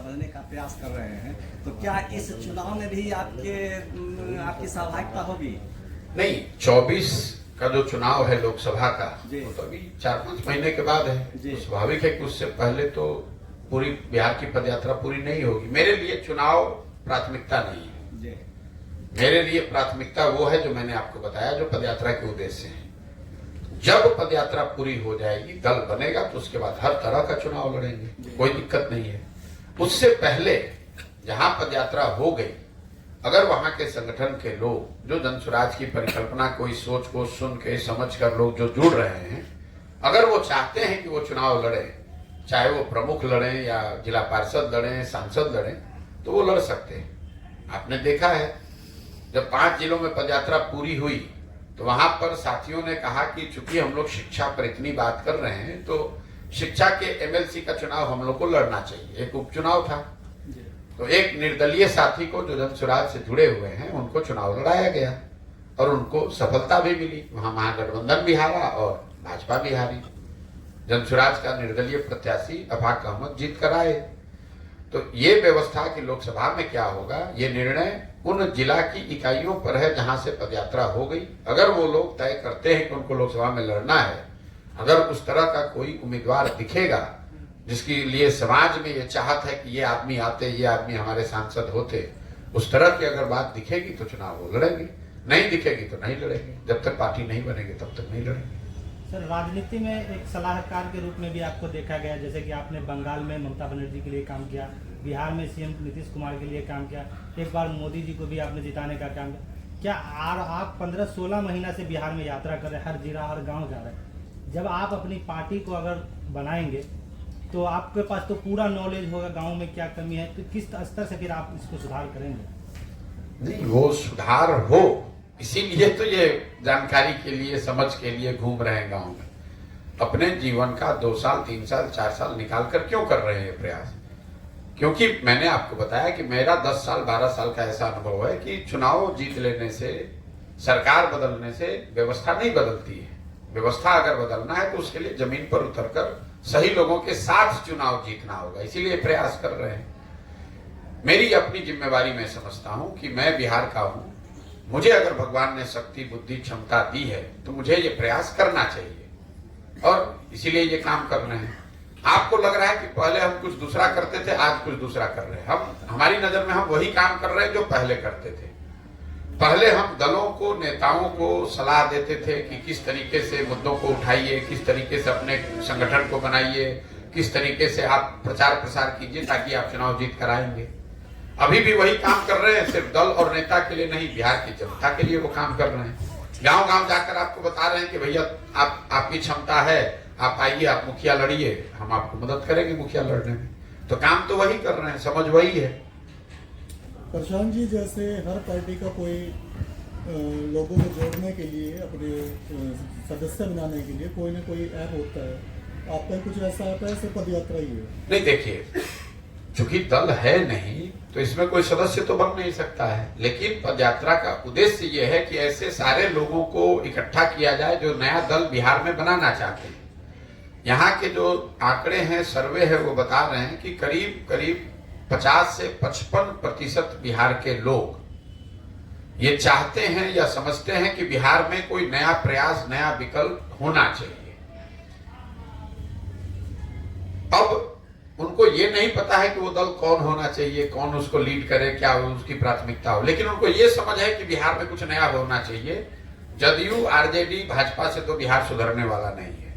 समझने का प्रयास कर रहे हैं, तो क्या इस चुनाव में भी आपकी सहभागिता होगी? नहीं, 24 का जो चुनाव है लोकसभा का, वो तो अभी 4-5 महीने के बाद है। तो स्वाभाविक है कि उससे पहले तो पूरी बिहार की पदयात्रा पूरी नहीं होगी। मेरे लिए चुनाव प्राथमिकता नहीं है। मेरे लिए प्राथमिकता वो है जो मैंने आपको बताया, जो पदयात्रा के उद्देश्य है। जब पदयात्रा पूरी हो जाएगी, दल बनेगा, तो उसके बाद हर तरह का चुनाव लड़ेंगे, कोई दिक्कत नहीं है। उससे पहले जहां पदयात्रा हो गई, अगर वहां के संगठन के लोग जो जन स्वराज की परिकल्पना को, इस सोच को सुन के समझ कर लोग जो जुड़ रहे हैं, अगर वो चाहते हैं कि वो चुनाव लड़े, चाहे वो प्रमुख लड़े या जिला पार्षद लड़े, सांसद लड़े, तो वो लड़ सकते हैं। आपने देखा है जब 5 जिलों में पदयात्रा पूरी हुई तो वहां पर साथियों ने कहा कि चूंकि हम लोग शिक्षा पर इतनी बात कर रहे हैं, तो शिक्षा के एमएलसी का चुनाव हम लोग को लड़ना चाहिए। एक उपचुनाव था, तो एक निर्दलीय साथी को जो जन स्वराज से जुड़े हुए हैं उनको चुनाव लड़ाया गया और उनको सफलता भी मिली। वहां महागठबंधन भी हारा और भाजपा भी हारी। जन स्वराज का निर्दलीय प्रत्याशी अफाक अहमद जीत कर आए। तो ये व्यवस्था कि लोकसभा में क्या होगा, ये निर्णय उन जिला की इकाइयों पर है जहां से पदयात्रा हो गई। अगर वो लोग तय करते हैं कि उनको लोकसभा में लड़ना है, अगर उस तरह का कोई उम्मीदवार दिखेगा जिसके लिए समाज में ये चाहत है कि ये आदमी आते, ये आदमी हमारे सांसद होते, उस तरह की अगर बात दिखेगी तो चुनाव वो लड़ेंगे, नहीं दिखेगी तो नहीं लड़ेंगे। जब तक पार्टी नहीं बनेगी तब तक नहीं लड़ेंगे। सर, राजनीति में एक सलाहकार के रूप में भी आपको देखा गया, जैसे कि आपने बंगाल में ममता बनर्जी के लिए काम किया, बिहार में सीएम नीतीश कुमार के लिए काम किया, एक बार मोदी जी को भी आपने जिताने का काम किया। क्या आप 15-16 महीना से बिहार में यात्रा कर रहे हैं, हर जिला हर गांव जा रहे हैं। जब आप अपनी पार्टी को अगर बनाएंगे तो आपके पास तो पूरा नॉलेज होगा गाँव में क्या कमी है, तो किस स्तर से फिर आप इसको सुधार करेंगे? नहीं, वो सुधार हो इसीलिए तो ये जानकारी के लिए, समझ के लिए घूम रहे हैं गांव में। अपने जीवन का 2 साल 3 साल 4 साल निकाल कर क्यों कर रहे हैं ये प्रयास? क्योंकि मैंने आपको बताया कि मेरा 10 साल 12 साल का ऐसा अनुभव है कि चुनाव जीत लेने से, सरकार बदलने से व्यवस्था नहीं बदलती है। व्यवस्था अगर बदलना है तो उसके लिए जमीन पर उतरकर सही लोगों के साथ चुनाव जीतना होगा, इसीलिए प्रयास कर रहे हैं। मेरी अपनी जिम्मेवारी मैं समझता हूं कि मैं बिहार का हूं, मुझे अगर भगवान ने शक्ति बुद्धि क्षमता दी है तो मुझे ये प्रयास करना चाहिए और इसीलिए ये काम कर रहे हैं। आपको लग रहा है कि पहले हम कुछ दूसरा करते थे, आज कुछ दूसरा कर रहे हैं। हमारी नजर में हम वही काम कर रहे हैं जो पहले करते थे। पहले हम दलों को, नेताओं को सलाह देते थे कि किस तरीके से मुद्दों को उठाइए, किस तरीके से अपने संगठन को बनाइए, किस तरीके से आप प्रचार प्रसार कीजिए ताकि आप चुनाव जीत कर आएंगे। अभी भी वही काम कर रहे हैं, सिर्फ दल और नेता के लिए नहीं, बिहार की जनता के लिए वो काम कर रहे हैं। गांव गांव जाकर आपको बता रहे हैं कि भैया आपकी क्षमता है, आप आइए, आप मुखिया लड़िए, हम आपको मदद करेंगे मुखिया लड़ने में। तो काम तो वही कर रहे हैं, समझ वही है। प्रशांत जी, जैसे हर पार्टी का कोई लोगों को जोड़ने के लिए, अपने सदस्य बनाने के लिए कोई ना कोई ऐप होता है, आपका कुछ ऐसा ऐप है? सिर्फ पदयात्रा ही है? नहीं, देखिए, चूंकि दल है नहीं तो इसमें कोई सदस्य तो बन नहीं सकता है, लेकिन पदयात्रा का उद्देश्य यह है कि ऐसे सारे लोगों को इकट्ठा किया जाए जो नया दल बिहार में बनाना चाहते हैं। यहाँ के जो आंकड़े हैं, सर्वे है, वो बता रहे हैं कि करीब करीब 50 से 55% बिहार के लोग ये चाहते हैं या समझते हैं कि बिहार में कोई नया प्रयास, नया विकल्प होना चाहिए। अब उनको ये नहीं पता है कि वो दल कौन होना चाहिए, कौन उसको लीड करे, क्या उसकी प्राथमिकता हो, लेकिन उनको ये समझ है कि बिहार में कुछ नया होना चाहिए। जदयू, आरजेडी, भाजपा से तो बिहार सुधरने वाला नहीं है।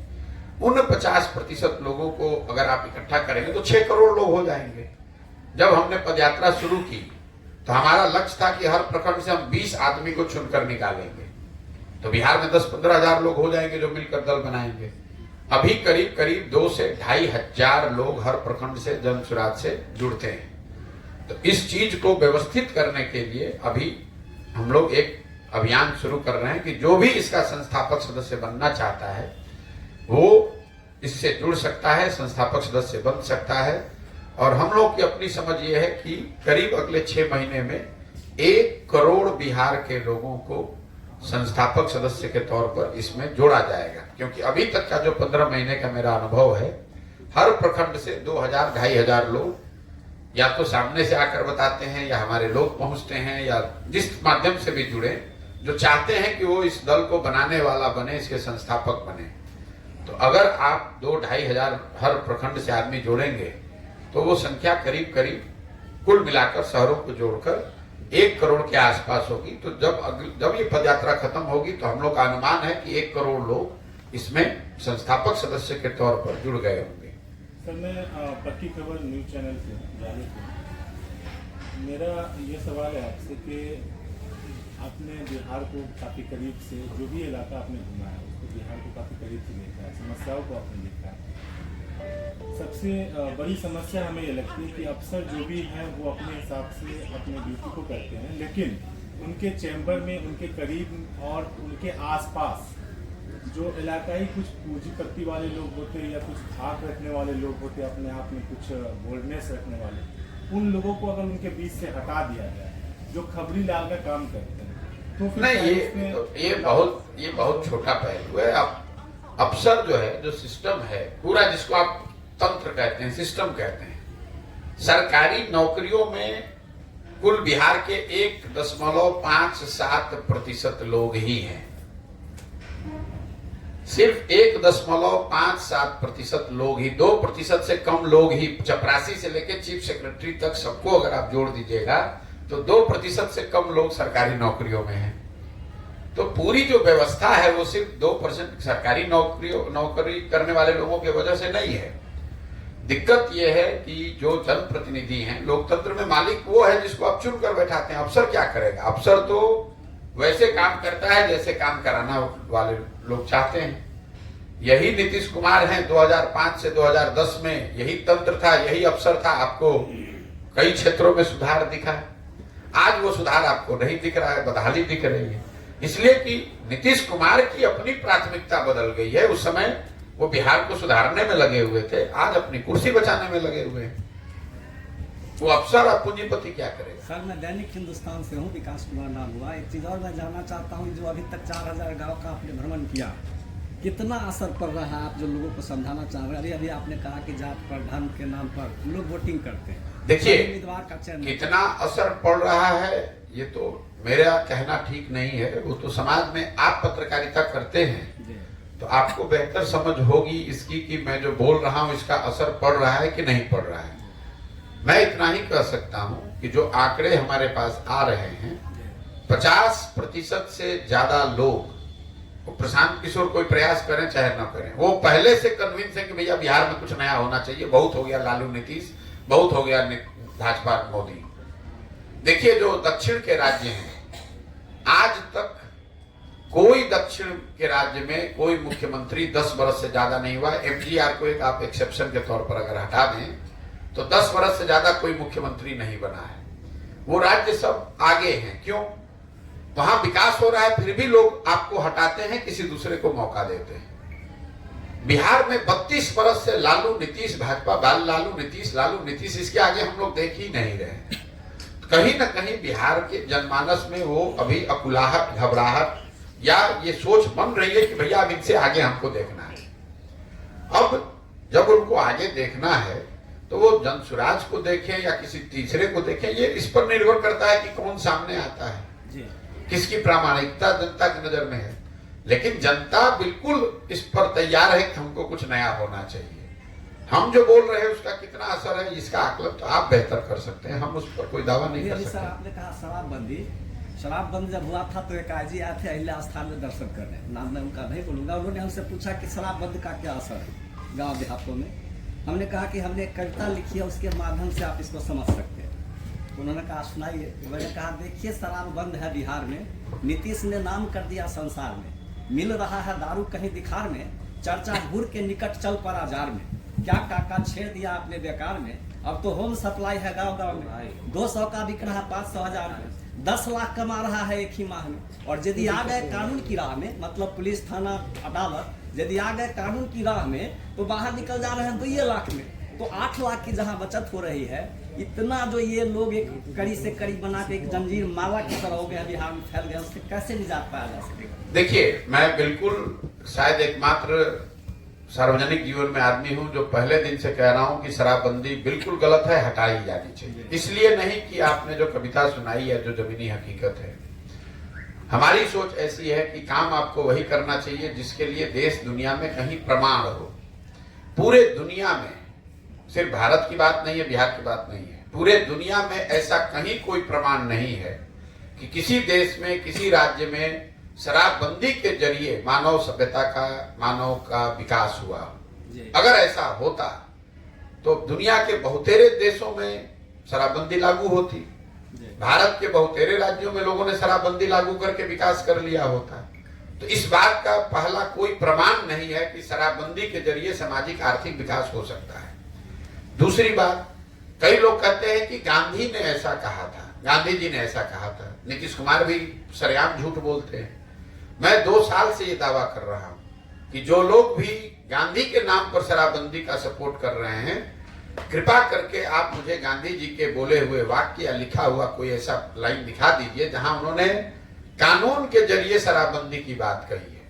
उन 50% लोगों को अगर आप इकट्ठा करेंगे तो 6 करोड़ लोग हो जाएंगे। जब हमने पदयात्रा शुरू की तो हमारा लक्ष्य था कि हर प्रखंड से हम 20 आदमी को चुनकर निकालेंगे, तो बिहार में 10-15 हजार लोग हो जाएंगे जो मिलकर दल बनाएंगे। अभी करीब करीब 2 से 2.5 हजार लोग हर प्रखंड से जन स्वराज से जुड़ते हैं। तो इस चीज को व्यवस्थित करने के लिए अभी हम लोग एक अभियान शुरू कर रहे हैं कि जो भी इसका संस्थापक सदस्य बनना चाहता है वो इससे जुड़ सकता है, संस्थापक सदस्य बन सकता है। और हम लोग की अपनी समझ ये है कि करीब अगले 6 महीने में 1 करोड़ बिहार के लोगों को संस्थापक सदस्य के तौर पर इसमें जोड़ा जाएगा। क्योंकि अभी तक का जो 15 महीने का मेरा अनुभव है, हर प्रखंड से 2000-2500 लोग या तो सामने से आकर बताते हैं या हमारे लोग पहुंचते हैं या जिस माध्यम से भी जुड़े, जो चाहते हैं कि वो इस दल को बनाने वाला बने, इसके संस्थापक बने। तो अगर आप 2-2.5 हजार हर प्रखंड से आदमी जोड़ेंगे तो वो संख्या करीब करीब कुल मिलाकर शहरों को जोड़कर 1 करोड़ के आसपास होगी। तो जब ये पदयात्रा खत्म होगी तो हम लोग का अनुमान है कि 1 करोड़ लोग इसमें संस्थापक सदस्य के तौर पर जुड़ गए होंगे। सर, मैं पक्की खबर न्यूज चैनल से जाने से मेरा ये सवाल है आपसे कि आपने बिहार को काफ़ी करीब से, जो भी इलाका आपने घुमा है उसको बिहार को काफ़ी करीब से देखा है, समस्याओं को आपने देखा है। सबसे बड़ी समस्या हमें ये लगती है कि अफसर जो भी हैं वो अपने हिसाब से अपने ड्यूटी को करते हैं, लेकिन उनके चैम्बर में, उनके करीब और उनके आसपास जो इलाकाई कुछ पूंजीपति वाले लोग होते हैं या कुछ धाक रखने वाले लोग होते हैं, अपने आप में कुछ बोल्डनेस रखने वाले, उन लोगों को अगर उनके बीच से हटा दिया जाए, जो खबरी लाल का काम करते हैं, तो फिर नहीं, ये बहुत छोटा पहलू है। अफसर जो है, जो सिस्टम है पूरा, जिसको आप तंत्र कहते हैं, सिस्टम कहते हैं, सरकारी नौकरियों में कुल बिहार के 1.57% लोग ही हैं। सिर्फ 1.57% लोग ही, 2% से कम लोग ही, चपरासी से लेकर चीफ सेक्रेटरी तक सबको अगर आप जोड़ दीजिएगा तो 2% से कम लोग सरकारी नौकरियों में हैं। तो पूरी जो व्यवस्था है वो सिर्फ 2% सरकारी नौकरी करने वाले लोगों की वजह से नहीं है। दिक्कत यह है कि जो जनप्रतिनिधि हैं, लोकतंत्र में मालिक वो है जिसको आप चुनकर बैठाते हैं। अफसर क्या करेगा? अफसर तो वैसे काम करता है जैसे काम कराना वाले लोग चाहते हैं। यही नीतीश कुमार हैं, 2005 से 2010 में यही तंत्र था, यही अफसर था। आपको कई क्षेत्रों में सुधार दिखा है, आज वो सुधार आपको नहीं दिख रहा है, बदहाली दिख रही है। इसलिए कि नीतीश कुमार की अपनी प्राथमिकता बदल गई है। उस समय वो बिहार को सुधारने में लगे हुए थे, आज अपनी कुर्सी बचाने में लगे हुए हैं। वो अफसर और पूंजीपति क्या करेगा? सर, मैं दैनिक हिंदुस्तान से हूँ, विकास कुमार नाम हुआ। एक चीज और मैं जानना चाहता हूँ, जो अभी तक 4000 गांव का आपने भ्रमण किया, कितना असर पड़ रहा है? आप जो लोगों को समझाना चाह रहे हैं, अभी आपने कहा कि जात पर, धर्म के नाम पर लोग वोटिंग करते हैं, देखिए उम्मीदवार का चयन कितना असर पड़ रहा है ये तो मेरा कहना ठीक नहीं है। वो तो समाज में आप पत्रकारिता करते हैं तो आपको बेहतर समझ होगी इसकी कि मैं जो बोल रहा हूँ इसका असर पड़ रहा है कि नहीं पड़ रहा है। मैं इतना ही कह सकता हूँ कि जो आंकड़े हमारे पास आ रहे हैं, 50% से ज्यादा लोग, प्रशांत किशोर कोई प्रयास करें चाहे न करें, वो पहले से कन्विंस है कि भैया बिहार में कुछ नया होना चाहिए। बहुत हो गया लालू नीतीश, बहुत हो गया भाजपा मोदी। देखिए जो दक्षिण के राज्य हैं, आज तक कोई दक्षिण के राज्य में कोई मुख्यमंत्री 10 वर्ष से ज्यादा नहीं हुआ। एमजीआर को एक आप एक्सेप्शन के तौर पर अगर हटा दें तो 10 वर्ष से ज्यादा कोई मुख्यमंत्री नहीं बना है। वो राज्य सब आगे हैं। क्यों? वहां विकास हो रहा है, फिर भी लोग आपको हटाते हैं, किसी दूसरे को मौका देते हैं। बिहार में 32 वर्ष से लालू नीतीश, भाजपा लालू नीतीश, इसके आगे हम लोग देख ही नहीं रहे। कहीं ना कहीं बिहार के जनमानस में वो अभी अकुलाहट, घबराहट या ये सोच बन रही है कि भैया अब इनसे आगे हमको देखना है। अब जब उनको आगे देखना है तो वो जनसुराज को देखें या किसी तीसरे को देखें, ये इस पर निर्भर करता है कि कौन सामने आता है, किसकी प्रामाणिकता जनता की नजर में है। लेकिन जनता बिल्कुल इस पर तैयार है कि हमको कुछ नया होना चाहिए। हम जो बोल रहे हैं उसका कितना असर है, इसका आकलन तो आप बेहतर कर सकते हैं, हम उस पर कोई दावा नहीं कर सकते। सर, आपने कहा शराबबंदी जब हुआ था तो एक आईजी आए थे अहिल्या स्थान में दर्शन करने, नाम मैं उनका नहीं बोलूंगा। उन्होंने हमसे पूछा कि शराबबंदी का क्या असर है गांव देहातों में। हमने कहा कि हमने एक कविता लिखी है, उसके माध्यम से आप इसको समझ सकते हैं। उन्होंने कहा सुनाइए। मैंने कहा देखिए, शराब बंद है बिहार में, नीतीश ने नाम कर दिया संसार में, मिल रहा है दारू कहीं दिखार में, चर्चा गुर के निकट चल पड़ा जार में, क्या काका छेड़ दिया आपने बेकार में, अब तो होम सप्लाई है गांव गांव में, 200 का बिक रहा 500 हजार में, 10 लाख कमा रहा है एक ही माह में। और यदि आ गए कानून की राह में, मतलब पुलिस, थाना, अदालत, यदि आ गए कानून की राह में तो बाहर निकल जा रहे हैं 2 लाख में। तो 8 लाख की जहां बचत हो रही है, इतना जो ये लोग एक कड़ी से कड़ी बना के एक जंजीर माला की तरह हो गया, बिहार में फैल गया, उससे कैसे निजात पाया जा सकेगा? देखिए, मैं बिल्कुल शायद एकमात्र सार्वजनिक जीवन में आदमी हूं जो पहले दिन से कह रहा हूं कि शराबबंदी बिल्कुल गलत है, हटाई जानी चाहिए। इसलिए नहीं कि आपने जो कविता सुनाई है जो जमीनी हकीकत है। हमारी सोच ऐसी है कि काम आपको वही करना चाहिए जिसके लिए देश दुनिया में कहीं प्रमाण हो। पूरे दुनिया में, सिर्फ भारत की बात नहीं है, बिहार की बात नहीं है, पूरे दुनिया में ऐसा कहीं कोई प्रमाण नहीं है कि किसी देश में, किसी राज्य में शराबबंदी के जरिए मानव सभ्यता का, मानव का विकास हुआ। अगर ऐसा होता तो दुनिया के बहुतेरे देशों में शराबबंदी लागू होती। भारत के बहुतेरे राज्यों में लोगों ने शराबबंदी लागू करके विकास कर लिया होता। तो इस बात का पहला कोई प्रमाण नहीं है कि शराबबंदी के जरिए सामाजिक आर्थिक विकास हो सकता है। दूसरी बात, कई लोग कहते हैं कि गांधी ने ऐसा कहा था, गांधी जी ने ऐसा कहा था। नीतीश कुमार भी सरेआम झूठ बोलते हैं। मैं 2 साल से ये दावा कर रहा हूं कि जो लोग भी गांधी के नाम पर शराबबंदी का सपोर्ट कर रहे हैं, कृपा करके आप मुझे गांधी जी के बोले हुए वाक्य या लिखा हुआ कोई ऐसा लाइन दिखा दीजिए जहां उन्होंने कानून के जरिए शराबबंदी की बात कही है।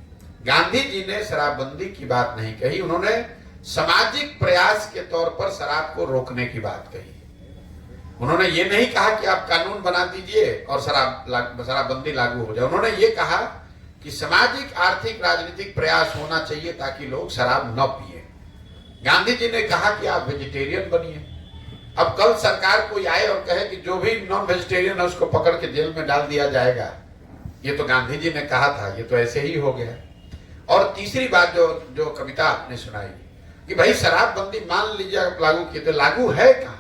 गांधी जी ने शराबबंदी की बात नहीं कही, उन्होंने सामाजिक प्रयास के तौर पर शराब को रोकने की बात कही। उन्होंने ये नहीं कहा कि आप कानून बना दीजिए और शराबबंदी लागू हो जाए। उन्होंने ये कहा कि सामाजिक, आर्थिक, राजनीतिक प्रयास होना चाहिए ताकि लोग शराब न पिए। गांधी जी ने कहा कि आप वेजिटेरियन बनिए। अब कल सरकार कोई आए और कहे कि जो भी नॉन वेजिटेरियन है उसको पकड़ के जेल में डाल दिया जाएगा, ये तो गांधी जी ने कहा था, ये तो ऐसे ही हो गया। और तीसरी बात जो कविता आपने सुनाई कि भाई शराबबंदी मान लीजिए लागू की, तो लागू है कहां?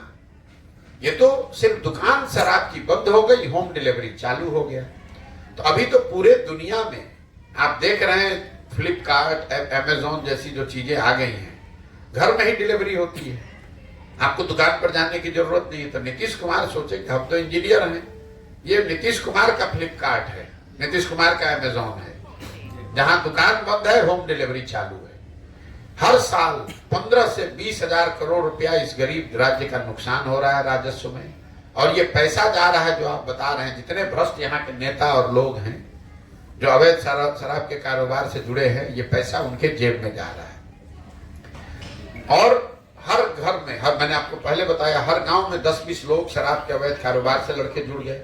ये तो सिर्फ दुकान शराब की बंद हो गई, होम डिलीवरी चालू हो गया। तो अभी तो पूरे दुनिया में आप देख रहे हैं फ्लिपकार्ट, अमेजोन जैसी जो चीजें आ गई हैं, घर में ही डिलीवरी होती है, आपको दुकान पर जाने की जरूरत नहीं है। तो नीतीश कुमार सोचे कि हम तो इंजीनियर हैं, ये नीतीश कुमार का फ्लिपकार्ट है, नीतीश कुमार का अमेजोन है, जहां दुकान बंद है होम डिलीवरी चालू है। हर साल 15 से 20 हजार करोड़ रुपया इस गरीब राज्य का नुकसान हो रहा है राजस्व में। और ये पैसा जा रहा है जो आप बता रहे हैं, जितने भ्रष्ट यहाँ के नेता और लोग हैं जो अवैध शराब के कारोबार से जुड़े हैं, ये पैसा उनके जेब में जा रहा है। और हर घर में, मैंने आपको पहले बताया, हर गांव में 10-20 लोग शराब के अवैध कारोबार से लड़के जुड़ गए,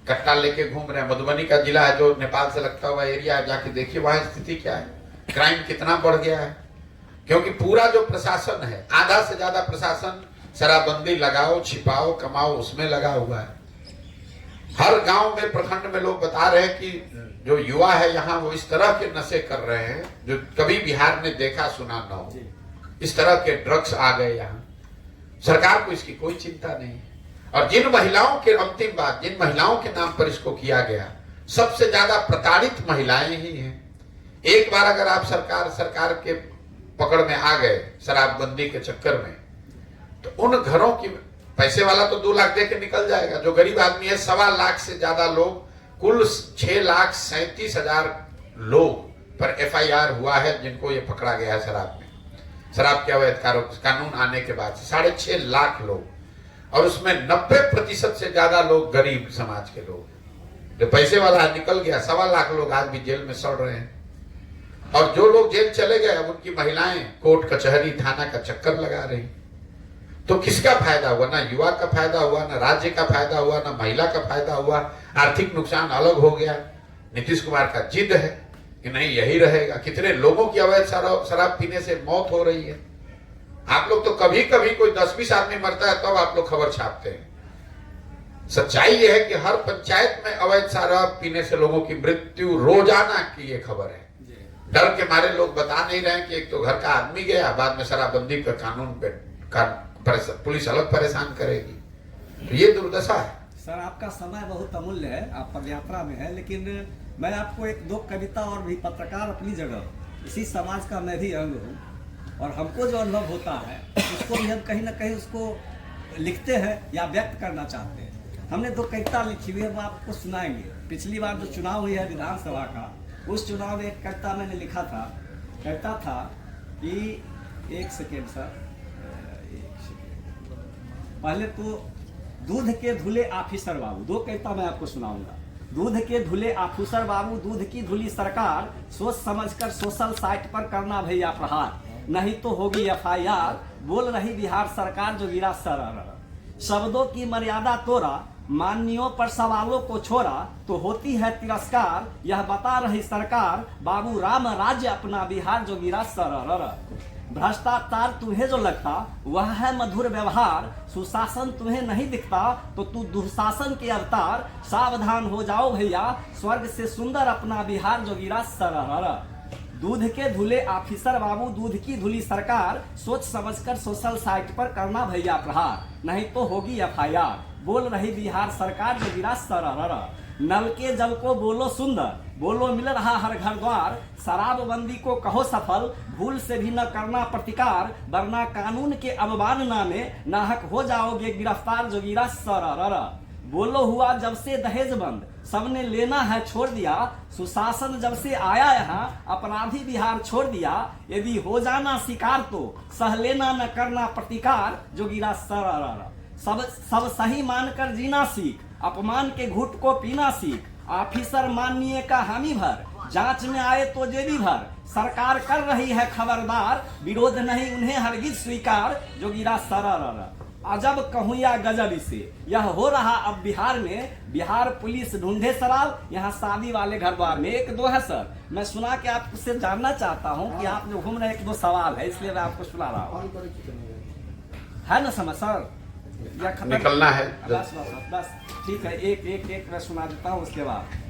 कट्टा लेके घूम रहे हैं। मधुबनी का जिला है जो नेपाल से लगता हुआ एरिया है, जाके देखिए वहां स्थिति क्या है, क्राइम कितना बढ़ गया है। क्योंकि पूरा जो प्रशासन है, आधा से ज्यादा प्रशासन शराबबंदी लगाओ, छिपाओ, कमाओ उसमें लगा हुआ है। हर गांव में, प्रखंड में लोग बता रहे हैं कि जो युवा है यहाँ, वो इस तरह के नशे कर रहे हैं जो कभी बिहार ने देखा सुना न हो। इस तरह के ड्रग्स आ गए यहाँ, सरकार को इसकी कोई चिंता नहीं। और जिन महिलाओं के, अंतिम बात, जिन महिलाओं के नाम पर इसको किया गया, सबसे ज्यादा प्रताड़ित महिलाएं ही हैं। एक बार अगर आप सरकार के पकड़ में आ गए शराबबंदी के चक्कर में, तो उन घरों की, पैसे वाला तो 2 लाख दे के निकल जाएगा, जो गरीब आदमी है 1.25 लाख से ज्यादा लोग, कुल 6,37,000 लोग पर FIR हुआ है जिनको ये पकड़ा गया है शराब में, शराब के अवैध कानून आने के बाद 6.5 लाख लोग, और उसमें 90% से ज्यादा लोग गरीब समाज के लोग। जो पैसे वाला निकल गया, 1.25 लाख लोग आज भी जेल में सड़ रहे हैं। और जो लोग जेल चले गए, अब उनकी महिलाएं कोर्ट कचहरी थाना का चक्कर लगा रही। तो किसका फायदा हुआ? ना युवा का फायदा हुआ, ना राज्य का फायदा हुआ, ना महिला का फायदा हुआ। आर्थिक नुकसान अलग हो गया। नीतीश कुमार का जिद है कि नहीं यही रहेगा। कितने लोगों की अवैध शराब पीने से मौत हो रही है। आप लोग तो कभी कभी कोई 10-20 आदमी मरता है तब आप लोग खबर छापते हैं। सच्चाई यह है कि हर पंचायत में अवैध शराब पीने से लोगों की मृत्यु रोजाना की ये खबर है। डर के मारे लोग बता नहीं रहे कि एक तो घर का आदमी गया, बाद में शराबबंदी का कानून पे पुलिस अलग परेशान करेगी। तो ये दुर्दशा है। सर, आपका समय बहुत अमूल्य है, आप पदयात्रा में है, लेकिन मैं आपको 1-2 कविता, और भी पत्रकार अपनी जगह, इसी समाज का मैं भी अंग हूँ, और हमको जो अनुभव होता है उसको भी हम कहीं ना कहीं उसको लिखते हैं या व्यक्त करना चाहते हैं। हमने 2 कविता लिखी हुई है, वो आपको सुनाएंगे। पिछली बार जो चुनाव हुई है विधानसभा का, उस चुनाव में एक कविता मैंने लिखा था। कहता था कि 1 सेकेंड सर, 1 सेकेंड, पहले तो दूध के धुले ऑफिसर बाबू, 2 कविता मैं आपको सुनाऊंगा। दूध के धुले ऑफिसर बाबू, दूध की धुली सरकार, सोच समझकर सोशल साइट पर करना भैया प्रहार। नहीं तो होगी FIR। बोल रही बिहार सरकार जोगीरा सरर। शब्दों की मर्यादा तोड़ा, मान्यों पर सवालों को छोड़ा तो होती है तिरस्कार। यह बता रही सरकार, बाबू राम राज्य अपना बिहार जोगीरा सरर। भ्रष्टाचार तुम्हें जो लगता वह है मधुर व्यवहार, सुशासन तुम्हें नहीं दिखता तो तू दुशासन के अवतार। सावधान हो जाओ भैया, स्वर्ग से सुंदर अपना बिहार जोगीरा सरर। दूध के धुले ऑफिसर बाबू, दूध की धुली सरकार। सोच समझकर सोशल साइट पर करना भैया प्रहार, नहीं तो होगी FIR। बोल रही बिहार सरकार जोगीरा सरर। नल के जल को बोलो सुंदर, बोलो मिल रहा हर घर द्वार। शराबबंदी को कहो सफल, भूल से भी न करना प्रतिकार। वरना कानून के अवमानना में नाहक हो जाओगे गिरफ्तार जोगीरा सरर। बोलो हुआ जब से दहेज बंद, सबने लेना है छोड़ दिया। सुशासन जब से आया यहाँ, अपराधी बिहार छोड़ दिया। यदि हो जाना शिकार तो सह लेना न करना प्रतिकार जोगीरा सरर। सब सही मानकर जीना सीख, अपमान के घूट को पीना सीख। ऑफिसर माननीय का हामी भर, जांच में आए तो जेबी भर। सरकार कर रही है खबरदार, विरोध नहीं उन्हें हरगिज स्वीकार जोगीरा सरर। अजब कहूँ या गजब इसे, यह हो रहा अब बिहार में। बिहार पुलिस ढूंढे सवाल, यहाँ शादी वाले घर द्वार में। एक दो है सर, मैं सुना के आपसे जानना चाहता हूँ कि आप जो घूम रहे, एक दो सवाल है इसलिए मैं आपको सुना रहा हूँ। है ना समझ सर? या खत्म निकलना है? बस ठीक है, एक मैं सुना देता हूँ उसके बाद।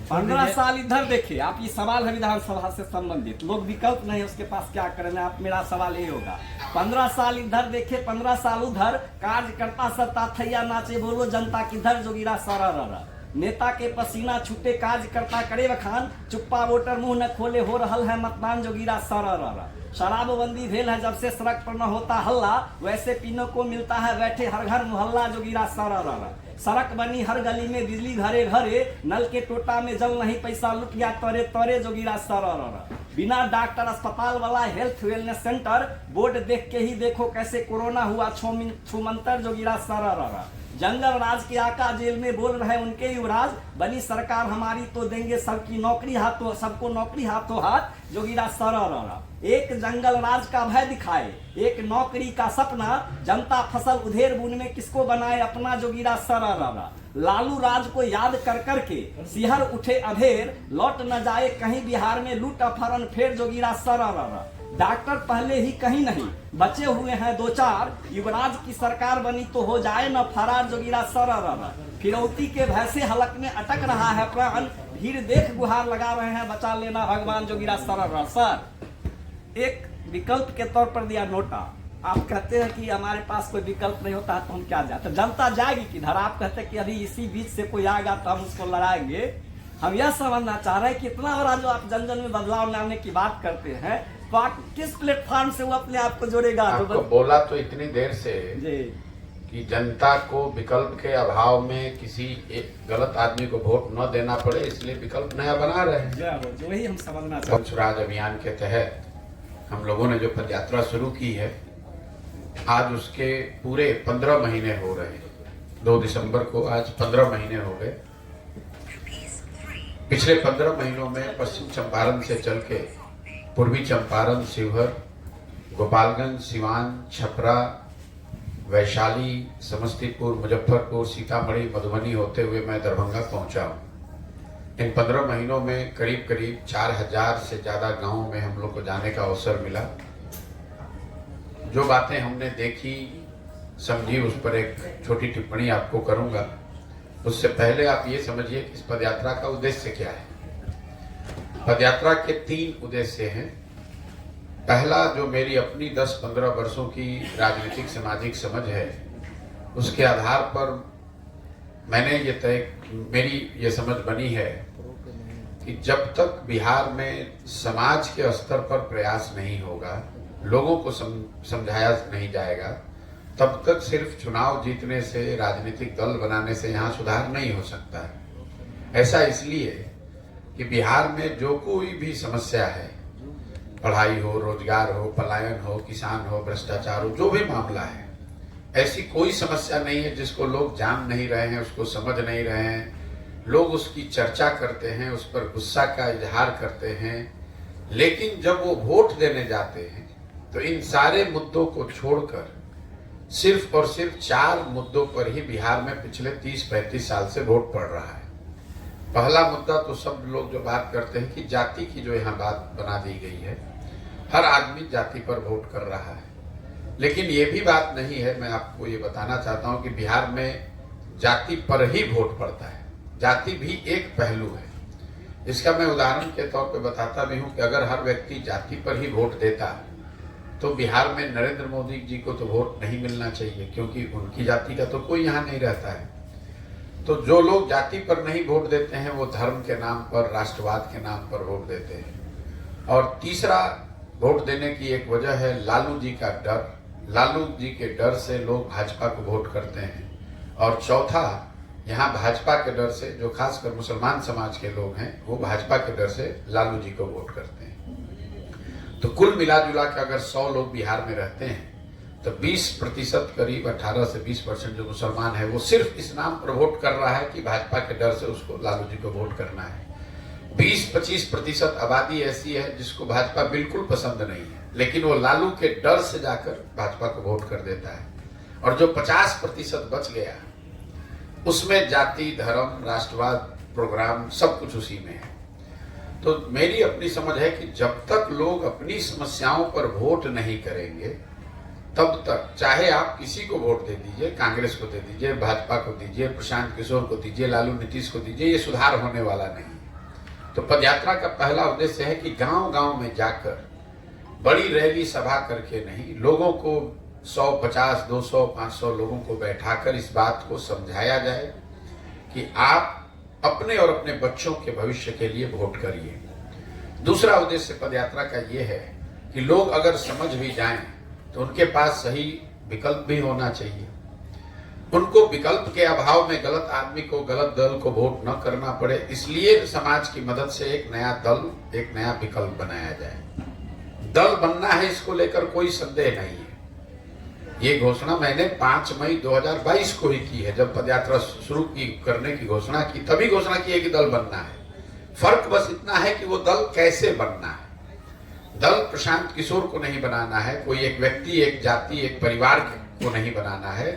15 साल इधर देखे, आप ये सवाल है विधानसभा से संबंधित। लोग विकल्प नहीं, उसके पास क्या करें। आप मेरा सवाल यही होगा। 15 साल इधर देखे, 15 साल उधर। कार्यकर्ता सत्ता थैया नाचे, बोलो जनता किधर जोगीरा सरर। नेता के पसीना छूटे, कार्यकर्ता करे बखान। चुप्पा वोटर मुंह न खोले, हो रहल है मतदान जोगीरा सरर। शराबबंदी भेल है जब से सड़क पर न होता हल्ला, वैसे पीने को मिलता है बैठे हर घर मोहल्ला जोगीरा सरर। सड़क बनी हर गली में, बिजली घरे घरे। नल के टोटा में जल नहीं, पैसा लुट गया तोरे तोरे जोगीरा सरर। बिना डॉक्टर अस्पताल वाला हेल्थ वेलनेस सेंटर, बोर्ड देख के ही देखो कैसे कोरोना हुआ छूमंतर जोगीरा सरर। जंगल राज के आका जेल में, बोल रहे उनके युवराज। बनी सरकार हमारी तो देंगे सबकी नौकरी हाथों, सबको नौकरी हाथों हाथ जोगीरा सरर। एक जंगल राज का भय दिखाए, एक नौकरी का सपना। जनता फसल उधेर बुन में, किसको बनाए अपना जोगीरा सरर। लालू राज को याद कर करके सिहर उठे अधेर, लौट न जाए कहीं बिहार में लूट अपहरण फिर जोगीरा सरर। डॉक्टर पहले ही कहीं नहीं, बचे हुए हैं दो चार। युवराज की सरकार बनी तो हो जाए न फरार जोगीरा सरर। फिरौती के भय से हलक में अटक रहा है प्राण, भीड़ देख गुहार लगा रहे हैं बचा लेना भगवान जोगीरा सरर। सर एक विकल्प के तौर पर दिया नोटा, आप कहते हैं कि हमारे पास कोई विकल्प नहीं होता तो हम क्या जाते, जनता जाएगी किधर? आप कहते हैं कि अभी इसी बीच से कोई आएगा तो हम उसको लड़ाएंगे। हम यह समझना चाह रहे हैं कि इतना बड़ा जो आप जन जन में बदलाव लाने की बात करते हैं, तो आप किस प्लेटफॉर्म से वो अपने आप को जोड़ेगा? आपको बोला तो इतनी देर से जी कि जनता को विकल्प के अभाव में किसी एक गलत आदमी को वोट न देना पड़े, इसलिए विकल्प नया बना रहे हैं। जो वही हम समझना चाहते स्वच्छ राज अभियान के तहत हम लोगों ने जो पदयात्रा शुरू की है, आज उसके पूरे 15 महीने हो रहे हैं। 2 दिसंबर को आज 15 महीने हो गए। पिछले 15 महीनों में पश्चिम चंपारण से चल के पूर्वी चंपारण, शिवहर, गोपालगंज, सिवान, छपरा, वैशाली, समस्तीपुर, मुजफ्फरपुर, सीतामढ़ी, मधुबनी होते हुए मैं दरभंगा पहुंचा हूं। इन 15 महीनों में करीब करीब 4000 से ज्यादा गांवों में हम लोग को जाने का अवसर मिला। जो बातें हमने देखी समझी, उस पर एक छोटी टिप्पणी आपको करूंगा। उससे पहले आप ये समझिए कि इस पदयात्रा का उद्देश्य क्या है। पदयात्रा के 3 उद्देश्य हैं। पहला, जो मेरी अपनी 10-15 वर्षों की राजनीतिक सामाजिक समझ है, उसके आधार पर मेरी ये समझ बनी है कि जब तक बिहार में समाज के स्तर पर प्रयास नहीं होगा, लोगों को समझाया नहीं जाएगा, तब तक सिर्फ चुनाव जीतने से, राजनीतिक दल बनाने से यहाँ सुधार नहीं हो सकता है। ऐसा इसलिए कि बिहार में जो कोई भी समस्या है, पढ़ाई हो, रोजगार हो, पलायन हो, किसान हो, भ्रष्टाचार हो, जो भी मामला है, ऐसी कोई समस्या नहीं है जिसको लोग जान नहीं रहे हैं, उसको समझ नहीं रहे हैं। लोग उसकी चर्चा करते हैं, उस पर गुस्सा का इजहार करते हैं, लेकिन जब वो वोट देने जाते हैं तो इन सारे मुद्दों को छोड़कर सिर्फ और सिर्फ 4 मुद्दों पर ही बिहार में पिछले 30-35 साल से वोट पड़ रहा है। पहला मुद्दा तो सब लोग जो बात करते हैं कि जाति की जो यहाँ बात बना दी गई है, हर आदमी जाति पर वोट कर रहा है, लेकिन ये भी बात नहीं है। मैं आपको ये बताना चाहता हूँ कि बिहार में जाति पर ही वोट पड़ता है, जाति भी एक पहलू है। इसका मैं उदाहरण के तौर पे बताता भी हूँ कि अगर हर व्यक्ति जाति पर ही वोट देता तो बिहार में नरेंद्र मोदी जी को तो वोट नहीं मिलना चाहिए, क्योंकि उनकी जाति का तो कोई यहाँ नहीं रहता है। तो जो लोग जाति पर नहीं वोट देते हैं वो धर्म के नाम पर, राष्ट्रवाद के नाम पर वोट देते हैं। और तीसरा वोट देने की एक वजह है लालू जी का डर। लालू जी के डर से लोग भाजपा को वोट करते हैं। और चौथा, यहाँ भाजपा के डर से, जो खासकर मुसलमान समाज के लोग हैं, वो भाजपा के डर से लालू जी को वोट करते हैं। तो कुल मिला जुला के अगर 100 लोग बिहार में रहते हैं तो 20% करीब 18 से 20% जो मुसलमान है वो सिर्फ इस नाम पर वोट कर रहा है कि भाजपा के डर से उसको लालू जी को वोट करना है। 20-25% आबादी ऐसी है जिसको भाजपा बिल्कुल पसंद नहीं है, लेकिन वो लालू के डर से जाकर भाजपा को वोट कर देता है। और जो 50% बच गया उसमें जाति, धर्म, राष्ट्रवाद प्रोग्राम सब कुछ उसी में है। तो मेरी अपनी समझ है कि जब तक लोग अपनी समस्याओं पर वोट नहीं करेंगे तब तक, चाहे आप किसी को वोट दे दीजिए, कांग्रेस को दे दीजिए, भाजपा को दीजिए, प्रशांत किशोर को दीजिए, लालू नीतीश को दीजिए, ये सुधार होने वाला नहीं। तो पदयात्रा का पहला उद्देश्य है कि गांव-गांव में जाकर बड़ी रैली सभा करके नहीं, लोगों को 100, 50, 200, 500 लोगों को बैठाकर इस बात को समझाया जाए कि आप अपने और अपने बच्चों के भविष्य के लिए वोट करिए। दूसरा उद्देश्य पदयात्रा का ये है कि लोग अगर समझ भी जाएं तो उनके पास सही विकल्प भी होना चाहिए। उनको विकल्प के अभाव में गलत आदमी को, गलत दल को वोट न करना पड़े, इसलिए समाज की मदद से एक नया दल, एक नया विकल्प बनाया जाए। दल बनना है, इसको लेकर कोई संदेह नहीं है। ये घोषणा मैंने 5 मई 2022 को ही की है। जब पदयात्रा शुरू करने की घोषणा की, तभी घोषणा की है कि दल बनना है। फर्क बस इतना है कि वो दल कैसे बनना है। दल प्रशांत किशोर को नहीं बनाना है, कोई एक व्यक्ति, एक जाति, एक परिवार को नहीं बनाना है।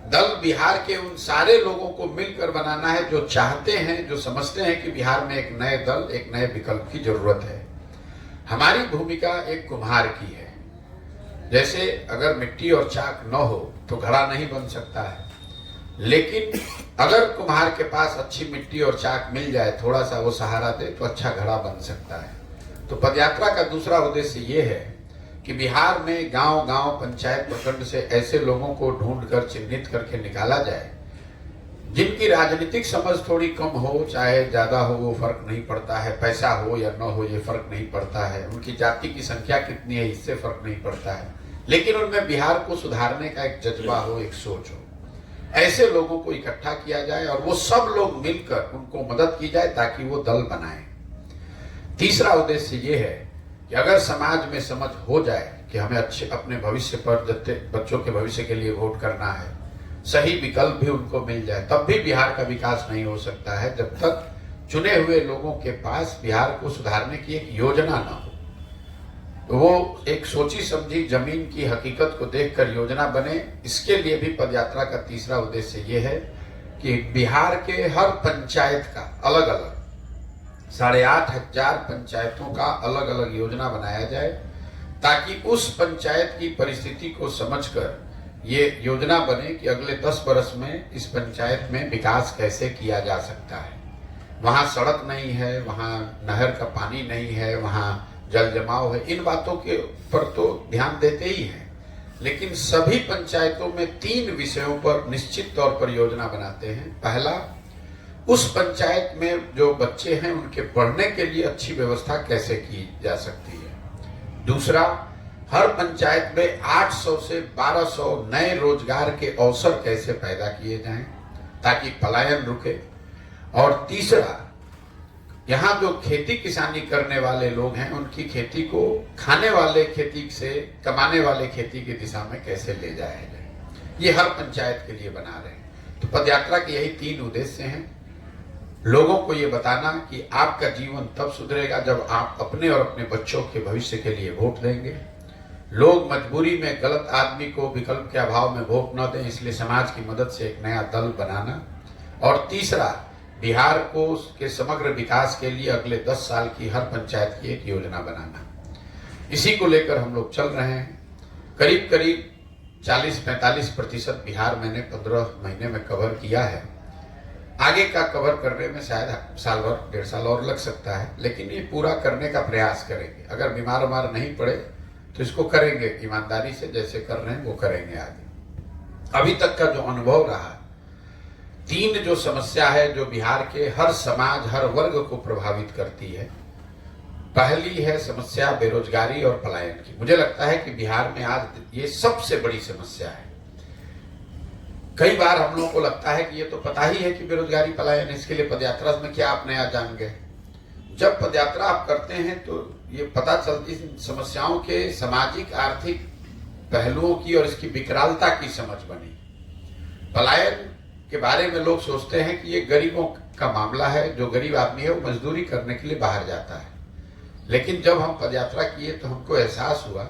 दल बिहार के उन सारे लोगों को मिलकर बनाना है जो चाहते हैं, जो समझते हैं कि बिहार में एक नए दल, एक नए विकल्प की जरूरत है। हमारी भूमिका एक कुम्हार की है। जैसे अगर मिट्टी और चाक न हो तो घड़ा नहीं बन सकता है, लेकिन अगर कुम्हार के पास अच्छी मिट्टी और चाक मिल जाए, थोड़ा सा वो सहारा दे, तो अच्छा घड़ा बन सकता है। तो पदयात्रा का दूसरा उद्देश्य ये है कि बिहार में गांव-गांव, पंचायत, प्रखंड से ऐसे लोगों को ढूंढकर, चिन्हित करके निकाला जाए जिनकी राजनीतिक समझ थोड़ी कम हो, चाहे ज्यादा हो, वो फर्क नहीं पड़ता है। पैसा हो या न हो ये फर्क नहीं पड़ता है। उनकी जाति की संख्या कितनी है इससे फर्क नहीं पड़ता है, लेकिन उनमें बिहार को सुधारने का एक जज्बा हो, एक सोच हो। ऐसे लोगों को इकट्ठा किया जाए और वो सब लोग मिलकर उनको मदद की जाए ताकि वो दल बनाए। तीसरा उद्देश्य ये है कि अगर समाज में समझ हो जाए कि हमें अच्छे अपने भविष्य पर, बच्चों के भविष्य के लिए वोट करना है, सही विकल्प भी उनको मिल जाए, तब भी बिहार का विकास नहीं हो सकता है जब तक चुने हुए लोगों के पास बिहार को सुधारने की एक योजना न हो। तो वो एक सोची समझी जमीन की हकीकत को देखकर योजना बने। इसके लिए भी पदयात्रा का तीसरा उद्देश्य ये है कि बिहार के हर पंचायत का अलग अलग 8,500 पंचायतों का अलग अलग योजना बनाया जाए, ताकि उस पंचायत की परिस्थिति को समझकर ये योजना बने कि अगले 10 वर्ष में इस पंचायत में विकास कैसे किया जा सकता है। वहां सड़क नहीं है, वहां नहर का पानी नहीं है, वहां जल जमाव है। इन बातों के पर तो ध्यान देते ही हैं, लेकिन सभी पंचायतों में 3 विषयों पर निश्चित तौर पर योजना बनाते हैं। पहला, उस पंचायत में जो बच्चे हैं उनके पढ़ने के लिए अच्छी व्यवस्था कैसे की जा सकती है। दूसरा, हर पंचायत में 800 से 1200 नए रोजगार के अवसर कैसे पैदा किए जाएं ताकि पलायन रुके। और तीसरा, यहाँ जो खेती किसानी करने वाले लोग हैं उनकी खेती को खाने वाले खेती से कमाने वाले खेती की दिशा में कैसे ले जाया जाए, ये हर पंचायत के लिए बना रहे हैं। तो पदयात्रा के यही 3 उद्देश्य हैं। लोगों को ये बताना कि आपका जीवन तब सुधरेगा जब आप अपने और अपने बच्चों के भविष्य के लिए वोट देंगे। लोग मजबूरी में गलत आदमी को विकल्प के अभाव में वोट न दें, इसलिए समाज की मदद से एक नया दल बनाना। और तीसरा, बिहार को के समग्र विकास के लिए अगले 10 साल की हर पंचायत की एक योजना बनाना। इसी को लेकर हम लोग चल रहे हैं। करीब करीब 40-45% बिहार मैंने 15 महीने में कवर किया है। आगे का कवर करने में शायद साल भर 1.5 साल और लग सकता है, लेकिन ये पूरा करने का प्रयास करेंगे। अगर बीमार नहीं पड़े तो इसको करेंगे ईमानदारी से, जैसे कर रहे हैं वो करेंगे आगे। अभी तक का जो अनुभव रहा, 3 जो समस्या है जो बिहार के हर समाज हर वर्ग को प्रभावित करती है। पहली है समस्या बेरोजगारी और पलायन की। मुझे लगता है कि बिहार में आज ये सबसे बड़ी समस्या है। कई बार हम लोगों को लगता है कि ये तो पता ही है कि बेरोजगारी पलायन, इसके लिए पदयात्रा में क्या आप नया जान गए। जब पदयात्रा आप करते हैं तो ये पता चलती इन समस्याओं के सामाजिक आर्थिक पहलुओं की और इसकी विकरालता की समझ बनी। पलायन के बारे में लोग सोचते हैं कि ये गरीबों का मामला है, जो गरीब आदमी है वो मजदूरी करने के लिए बाहर जाता है। लेकिन जब हम पदयात्रा किए तो हमको एहसास हुआ